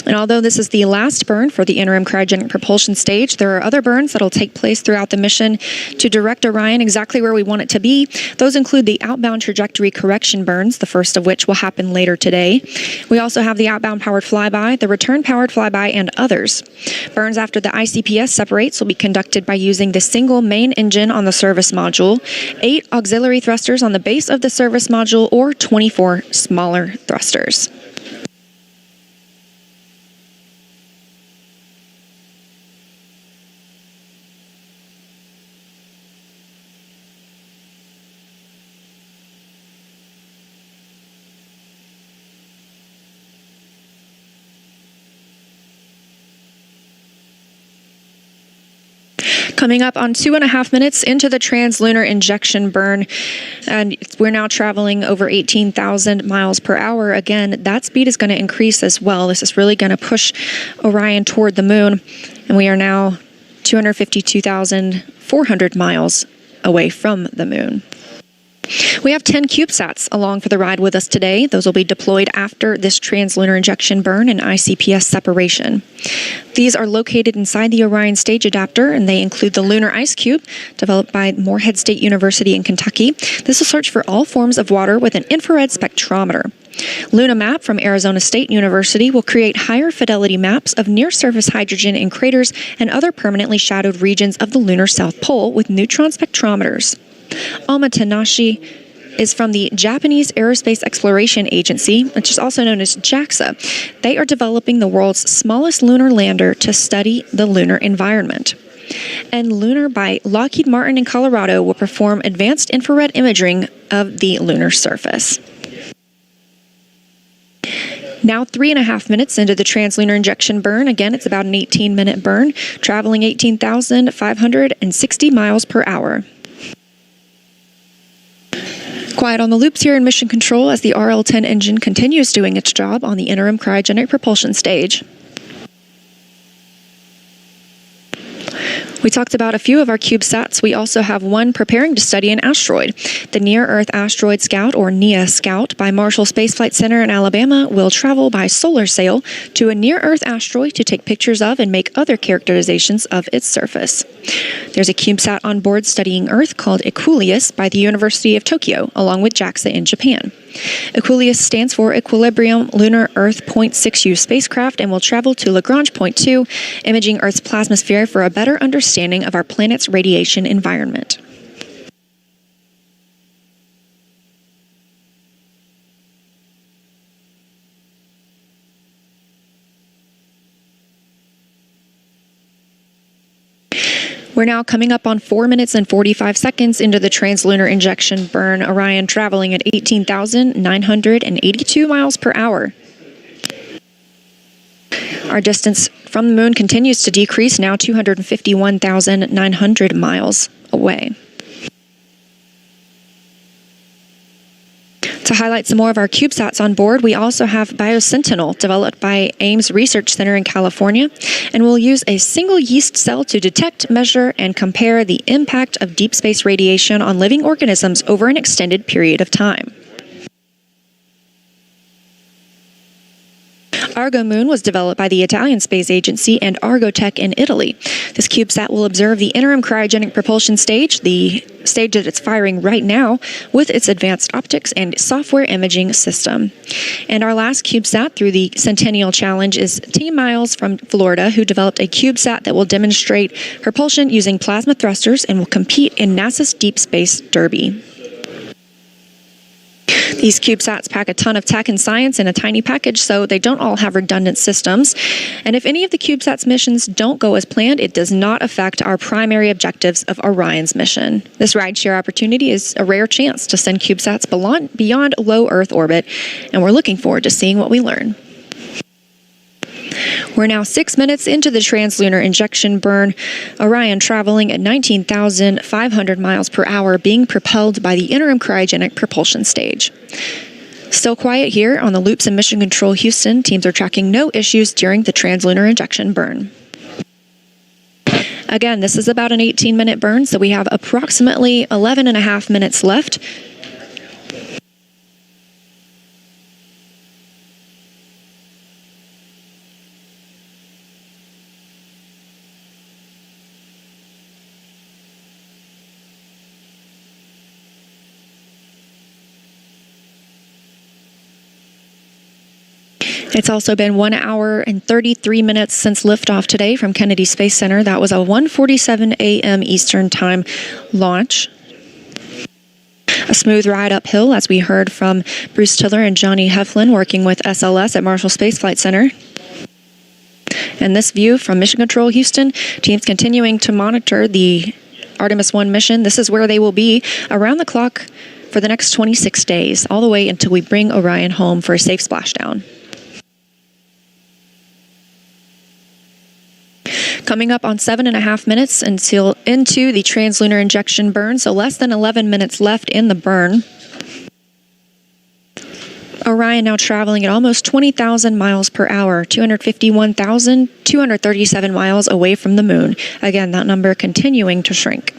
And although this is the last burn for the interim cryogenic propulsion stage, there are other burns that will take place throughout the mission to direct Orion exactly where we want it to be. Those include the outbound trajectory correction burns, the first of which will happen later today. We also have the outbound powered flyby, the return powered flyby, and others. Burns after the ICPS separates will be conducted by using the single main engine on the service module, 8 auxiliary thrusters on the base of the service module, or 24 smaller thrusters. Coming up on 2.5 minutes into the translunar injection burn, and we're now traveling over 18,000 miles per hour. Again, that speed is going to increase as well. This is really going to push Orion toward the moon, and we are now 252,400 miles away from the moon. We have 10 CubeSats along for the ride with us today. Those will be deployed after this translunar injection burn and ICPS separation. These are located inside the Orion stage adapter, and they include the Lunar Ice Cube, developed by Morehead State University in Kentucky. This will search for all forms of water with an infrared spectrometer. Luna Map from Arizona State University will create higher fidelity maps of near-surface hydrogen in craters and other permanently shadowed regions of the lunar South Pole with neutron spectrometers. Omatanashi is from the Japanese Aerospace Exploration Agency, which is also known as JAXA. They are developing the world's smallest lunar lander to study the lunar environment. And Lunar by Lockheed Martin in Colorado will perform advanced infrared imaging of the lunar surface. Now 3.5 minutes into the translunar injection burn. Again, it's about an 18-minute burn, traveling 18,560 miles per hour. Quiet on the loops here in Mission Control as the RL-10 engine continues doing its job on the interim cryogenic propulsion stage. We talked about a few of our CubeSats. We also have one preparing to study an asteroid. The Near-Earth Asteroid Scout, or NEA Scout, by Marshall Space Flight Center in Alabama will travel by solar sail to a near-Earth asteroid to take pictures of and make other characterizations of its surface. There's a CubeSat on board studying Earth called Equuleus by the University of Tokyo, along with JAXA in Japan. Equuleus stands for Equilibrium Lunar Earth Point 6U spacecraft and will travel to Lagrange Point 2, imaging Earth's plasmasphere for a better understanding of our planet's radiation environment. We're now coming up on 4 minutes and 45 seconds into the translunar injection burn. Orion traveling at 18,982 miles per hour. Our distance from the moon continues to decrease, now 251,900 miles away. To highlight some more of our CubeSats on board, we also have BioSentinel, developed by Ames Research Center in California, and will use a single yeast cell to detect, measure, and compare the impact of deep space radiation on living organisms over an extended period of time. Argo Moon was developed by the Italian Space Agency and Argotech in Italy. This CubeSat will observe the interim cryogenic propulsion stage, the stage that it's firing right now, with its advanced optics and software imaging system. And our last CubeSat through the Centennial Challenge is Team Miles from Florida, who developed a CubeSat that will demonstrate propulsion using plasma thrusters and will compete in NASA's Deep Space Derby. These CubeSats pack a ton of tech and science in a tiny package, so they don't all have redundant systems. And if any of the CubeSats missions don't go as planned, it does not affect our primary objectives of Orion's mission. This rideshare opportunity is a rare chance to send CubeSats beyond low Earth orbit, and we're looking forward to seeing what we learn. We're now 6 minutes into the translunar injection burn. Orion traveling at 19,500 miles per hour, being propelled by the interim cryogenic propulsion stage. Still quiet here on the loops in Mission Control Houston. Teams are tracking no issues during the translunar injection burn. Again, this is about an 18-minute burn, so we have approximately 11 and a half minutes left. It's also been 1 hour and 33 minutes since liftoff today from Kennedy Space Center. That was a 1:47 a.m. Eastern Time launch. A smooth ride uphill, as we heard from Bruce Tiller and Johnny Heflin working with SLS at Marshall Space Flight Center. And this view from Mission Control Houston, teams continuing to monitor the Artemis 1 mission. This is where they will be around the clock for the next 26 days, all the way until we bring Orion home for a safe splashdown. Coming up on 7.5 minutes until into the translunar injection burn, so less than 11 minutes left in the burn. Orion now traveling at almost 20,000 miles per hour, 251,237 miles away from the moon. Again, that number continuing to shrink.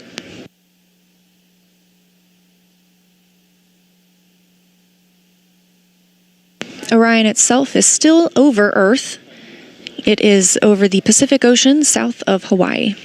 Orion itself is still over Earth. It is over the Pacific Ocean, south of Hawaii.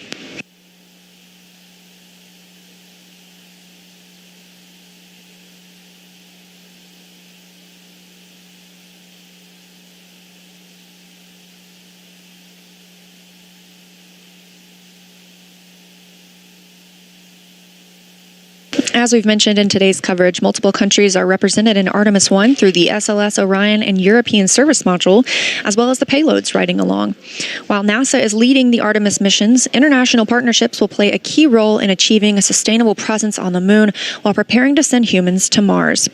As we've mentioned in today's coverage, multiple countries are represented in Artemis 1 through the SLS, Orion, and European Service Module, as well as the payloads riding along. While NASA is leading the Artemis missions, international partnerships will play a key role in achieving a sustainable presence on the moon while preparing to send humans to Mars.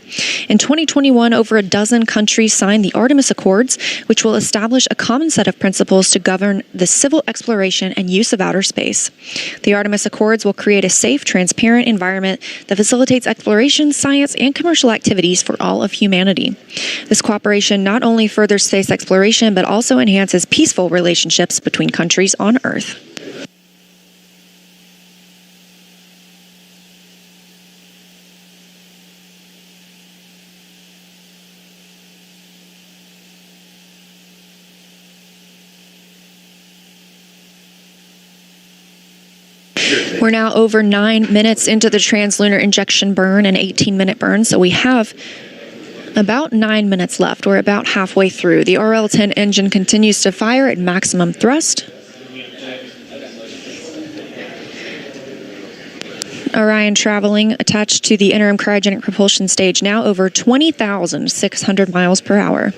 In 2021, over a dozen countries signed the Artemis Accords, which will establish a common set of principles to govern the civil exploration and use of outer space. The Artemis Accords will create a safe, transparent environment that facilitates exploration, science, and commercial activities for all of humanity. This cooperation not only furthers space exploration, but also enhances peaceful relationships between countries on Earth. We're now over 9 minutes into the translunar injection burn, an 18-minute burn, so we have about 9 minutes left. We're about halfway through. The RL-10 engine continues to fire at maximum thrust. Orion traveling attached to the interim cryogenic propulsion stage, now over 20,600 miles per hour.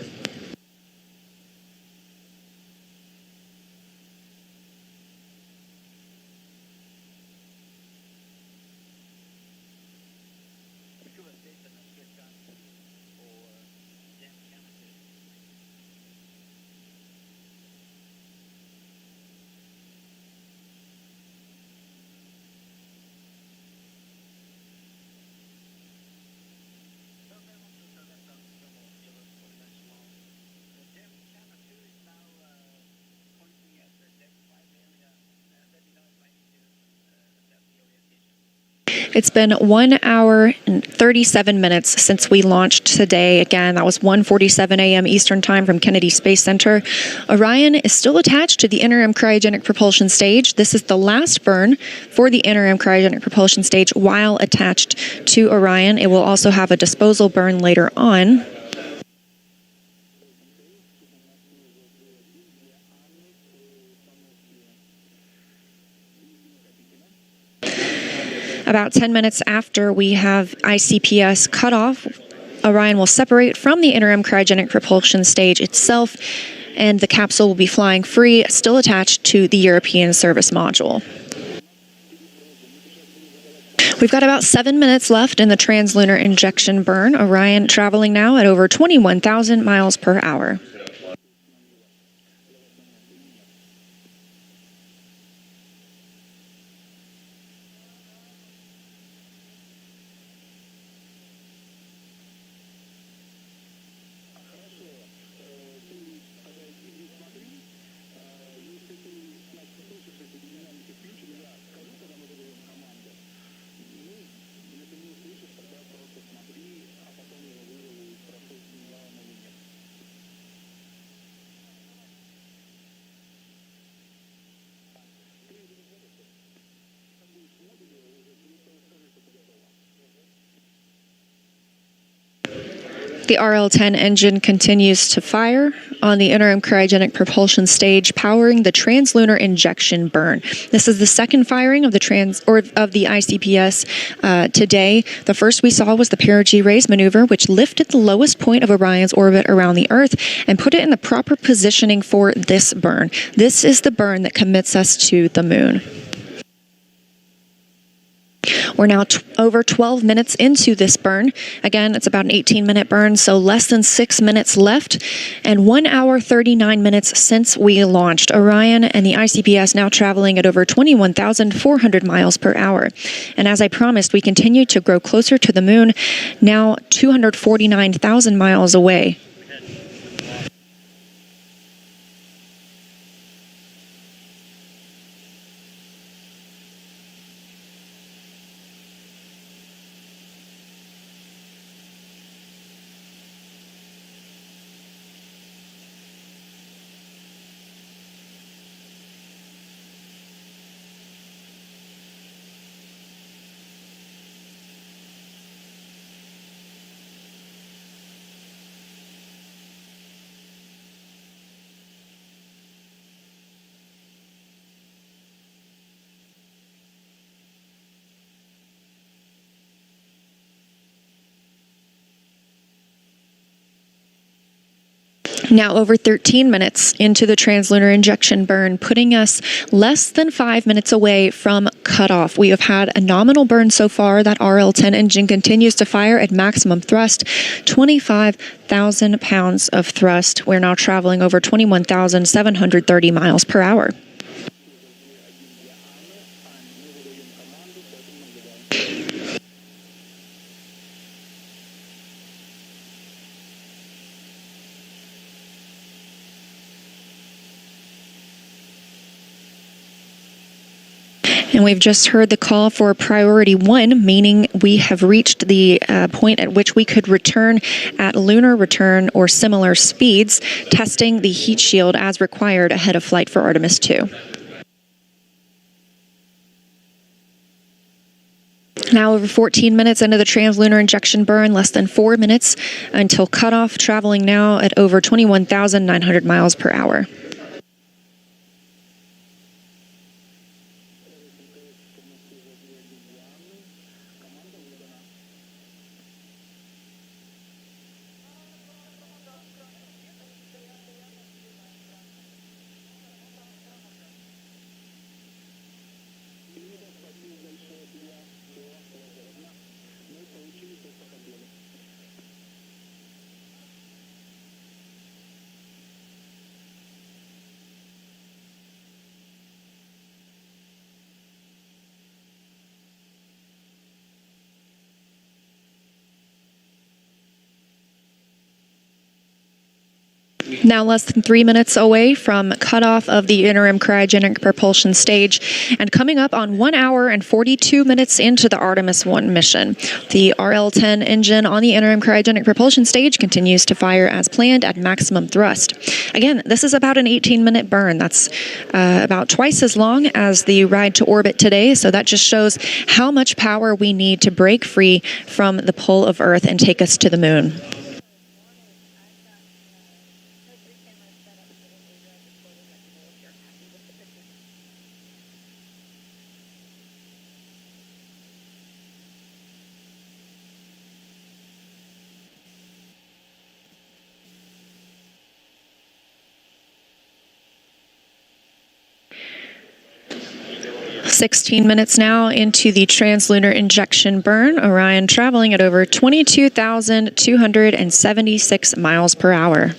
It's been 1 hour and 37 minutes since we launched today. Again, that was 1:47 a.m. Eastern Time from Kennedy Space Center. Orion is still attached to the interim cryogenic propulsion stage. This is the last burn for the interim cryogenic propulsion stage while attached to Orion. It will also have a disposal burn later on. About 10 minutes after we have ICPS cut off, Orion will separate from the interim cryogenic propulsion stage itself, and the capsule will be flying free, still attached to the European service module. We've got about 7 minutes left in the translunar injection burn. Orion traveling now at over 21,000 miles per hour. The RL-10 engine continues to fire on the interim cryogenic propulsion stage, powering the translunar injection burn. This is the second firing of the ICPS today. The first we saw was the perigee raise maneuver, which lifted the lowest point of Orion's orbit around the Earth and put it in the proper positioning for this burn. This is the burn that commits us to the moon. We're now over 12 minutes into this burn. Again, it's about an 18-minute burn, so less than 6 minutes left, and 1 hour 39 minutes since we launched. Orion and the ICPS now traveling at over 21,400 miles per hour. And as I promised, we continue to grow closer to the moon, now 249,000 miles away. Now over 13 minutes into the translunar injection burn, putting us less than 5 minutes away from cutoff. We have had a nominal burn so far. That RL-10 engine continues to fire at maximum thrust, 25,000 pounds of thrust. We're now traveling over 21,730 miles per hour. And we've just heard the call for priority 1, meaning we have reached the point at which we could return at lunar return or similar speeds, testing the heat shield as required ahead of flight for Artemis 2. Now over 14 minutes into the translunar injection burn, less than 4 minutes until cutoff, traveling now at over 21,900 miles per hour. Now less than 3 minutes away from cutoff of the interim cryogenic propulsion stage, and coming up on 1 hour and 42 minutes into the Artemis 1 mission. The RL-10 engine on the interim cryogenic propulsion stage continues to fire as planned at maximum thrust. Again, this is about an 18-minute burn. That's about twice as long as the ride to orbit today, so that just shows how much power we need to break free from the pull of Earth and take us to the moon. "16 minutes now into the translunar injection burn, Orion traveling at over 22,276 miles per hour.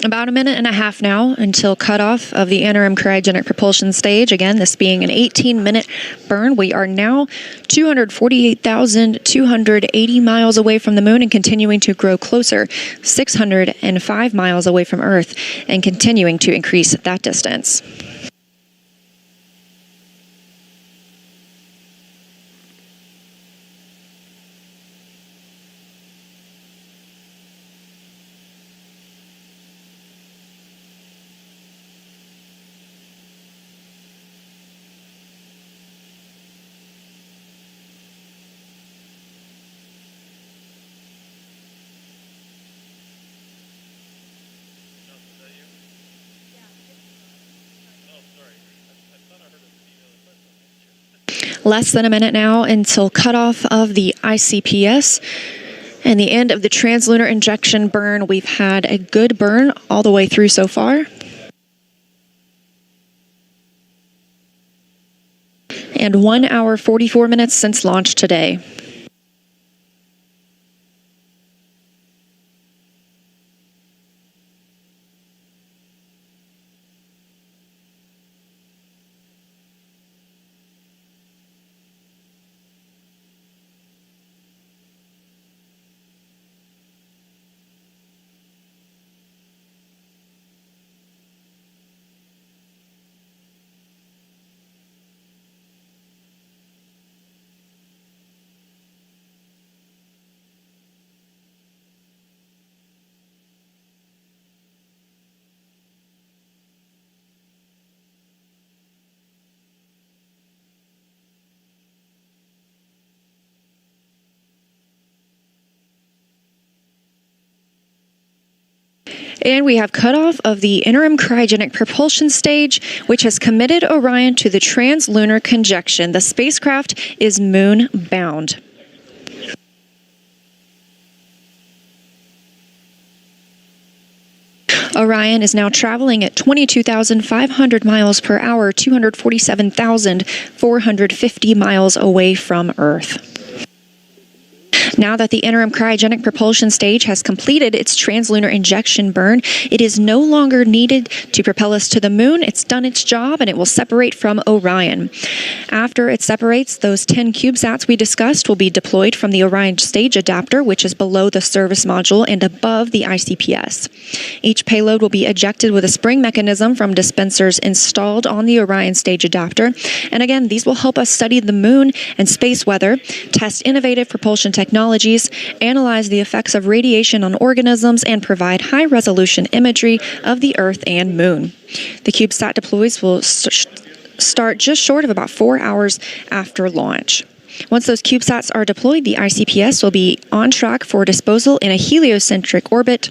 About a minute and a half now until cutoff of the interim cryogenic propulsion stage. Again, this being an 18-minute burn. We are now 248,280 miles away from the moon and continuing to grow closer, 605 miles away from Earth, and continuing to increase that distance. Less than a minute now until cutoff of the ICPS and the end of the translunar injection burn. We've had a good burn all the way through so far. And 1 hour 44 minutes since launch today. And we have cutoff of the interim cryogenic propulsion stage, which has committed Orion to the translunar conjunction. The spacecraft is moon-bound. Orion is now traveling at 22,500 miles per hour, 247,450 miles away from Earth. Now that the interim cryogenic propulsion stage has completed its translunar injection burn, it is no longer needed to propel us to the moon. It's done its job and it will separate from Orion. After it separates, those 10 CubeSats we discussed will be deployed from the Orion stage adapter, which is below the service module and above the ICPS. Each payload will be ejected with a spring mechanism from dispensers installed on the Orion stage adapter. And again, these will help us study the moon and space weather, test innovative propulsion technologies, analyze the effects of radiation on organisms, and provide high-resolution imagery of the Earth and Moon. The CubeSat deploys will start just short of about 4 hours after launch. Once those CubeSats are deployed, the ICPS will be on track for disposal in a heliocentric orbit,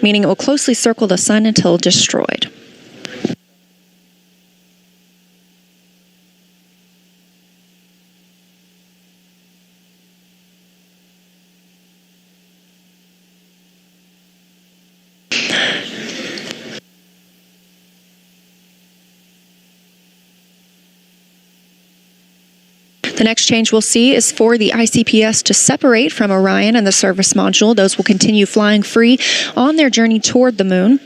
meaning it will closely circle the Sun until destroyed. The next change we'll see is for the ICPS to separate from Orion and the service module. Those will continue flying free on their journey toward the moon.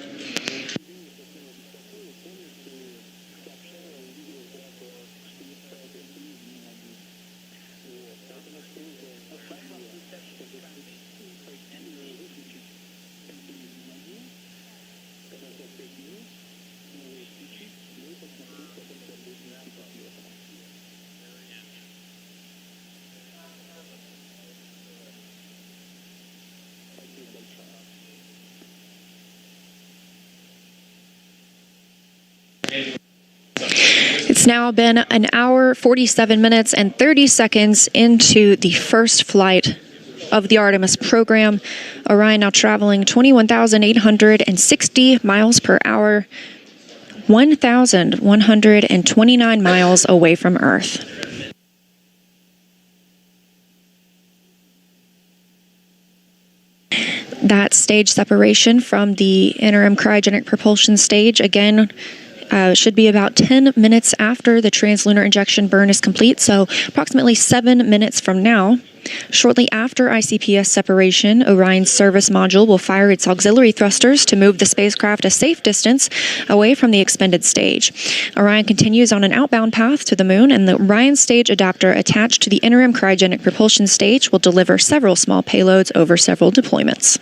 It's now been an hour, 47 minutes, and 30 seconds into the first flight of the Artemis program. Orion now traveling 21,860 miles per hour, 1,129 miles away from Earth. That stage separation from the interim cryogenic propulsion stage, again, should be about 10 minutes after the translunar injection burn is complete, so approximately 7 minutes from now. Shortly after ICPS separation, Orion's service module will fire its auxiliary thrusters to move the spacecraft a safe distance away from the expended stage. Orion continues on an outbound path to the moon, and the Orion stage adapter attached to the interim cryogenic propulsion stage will deliver several small payloads over several deployments.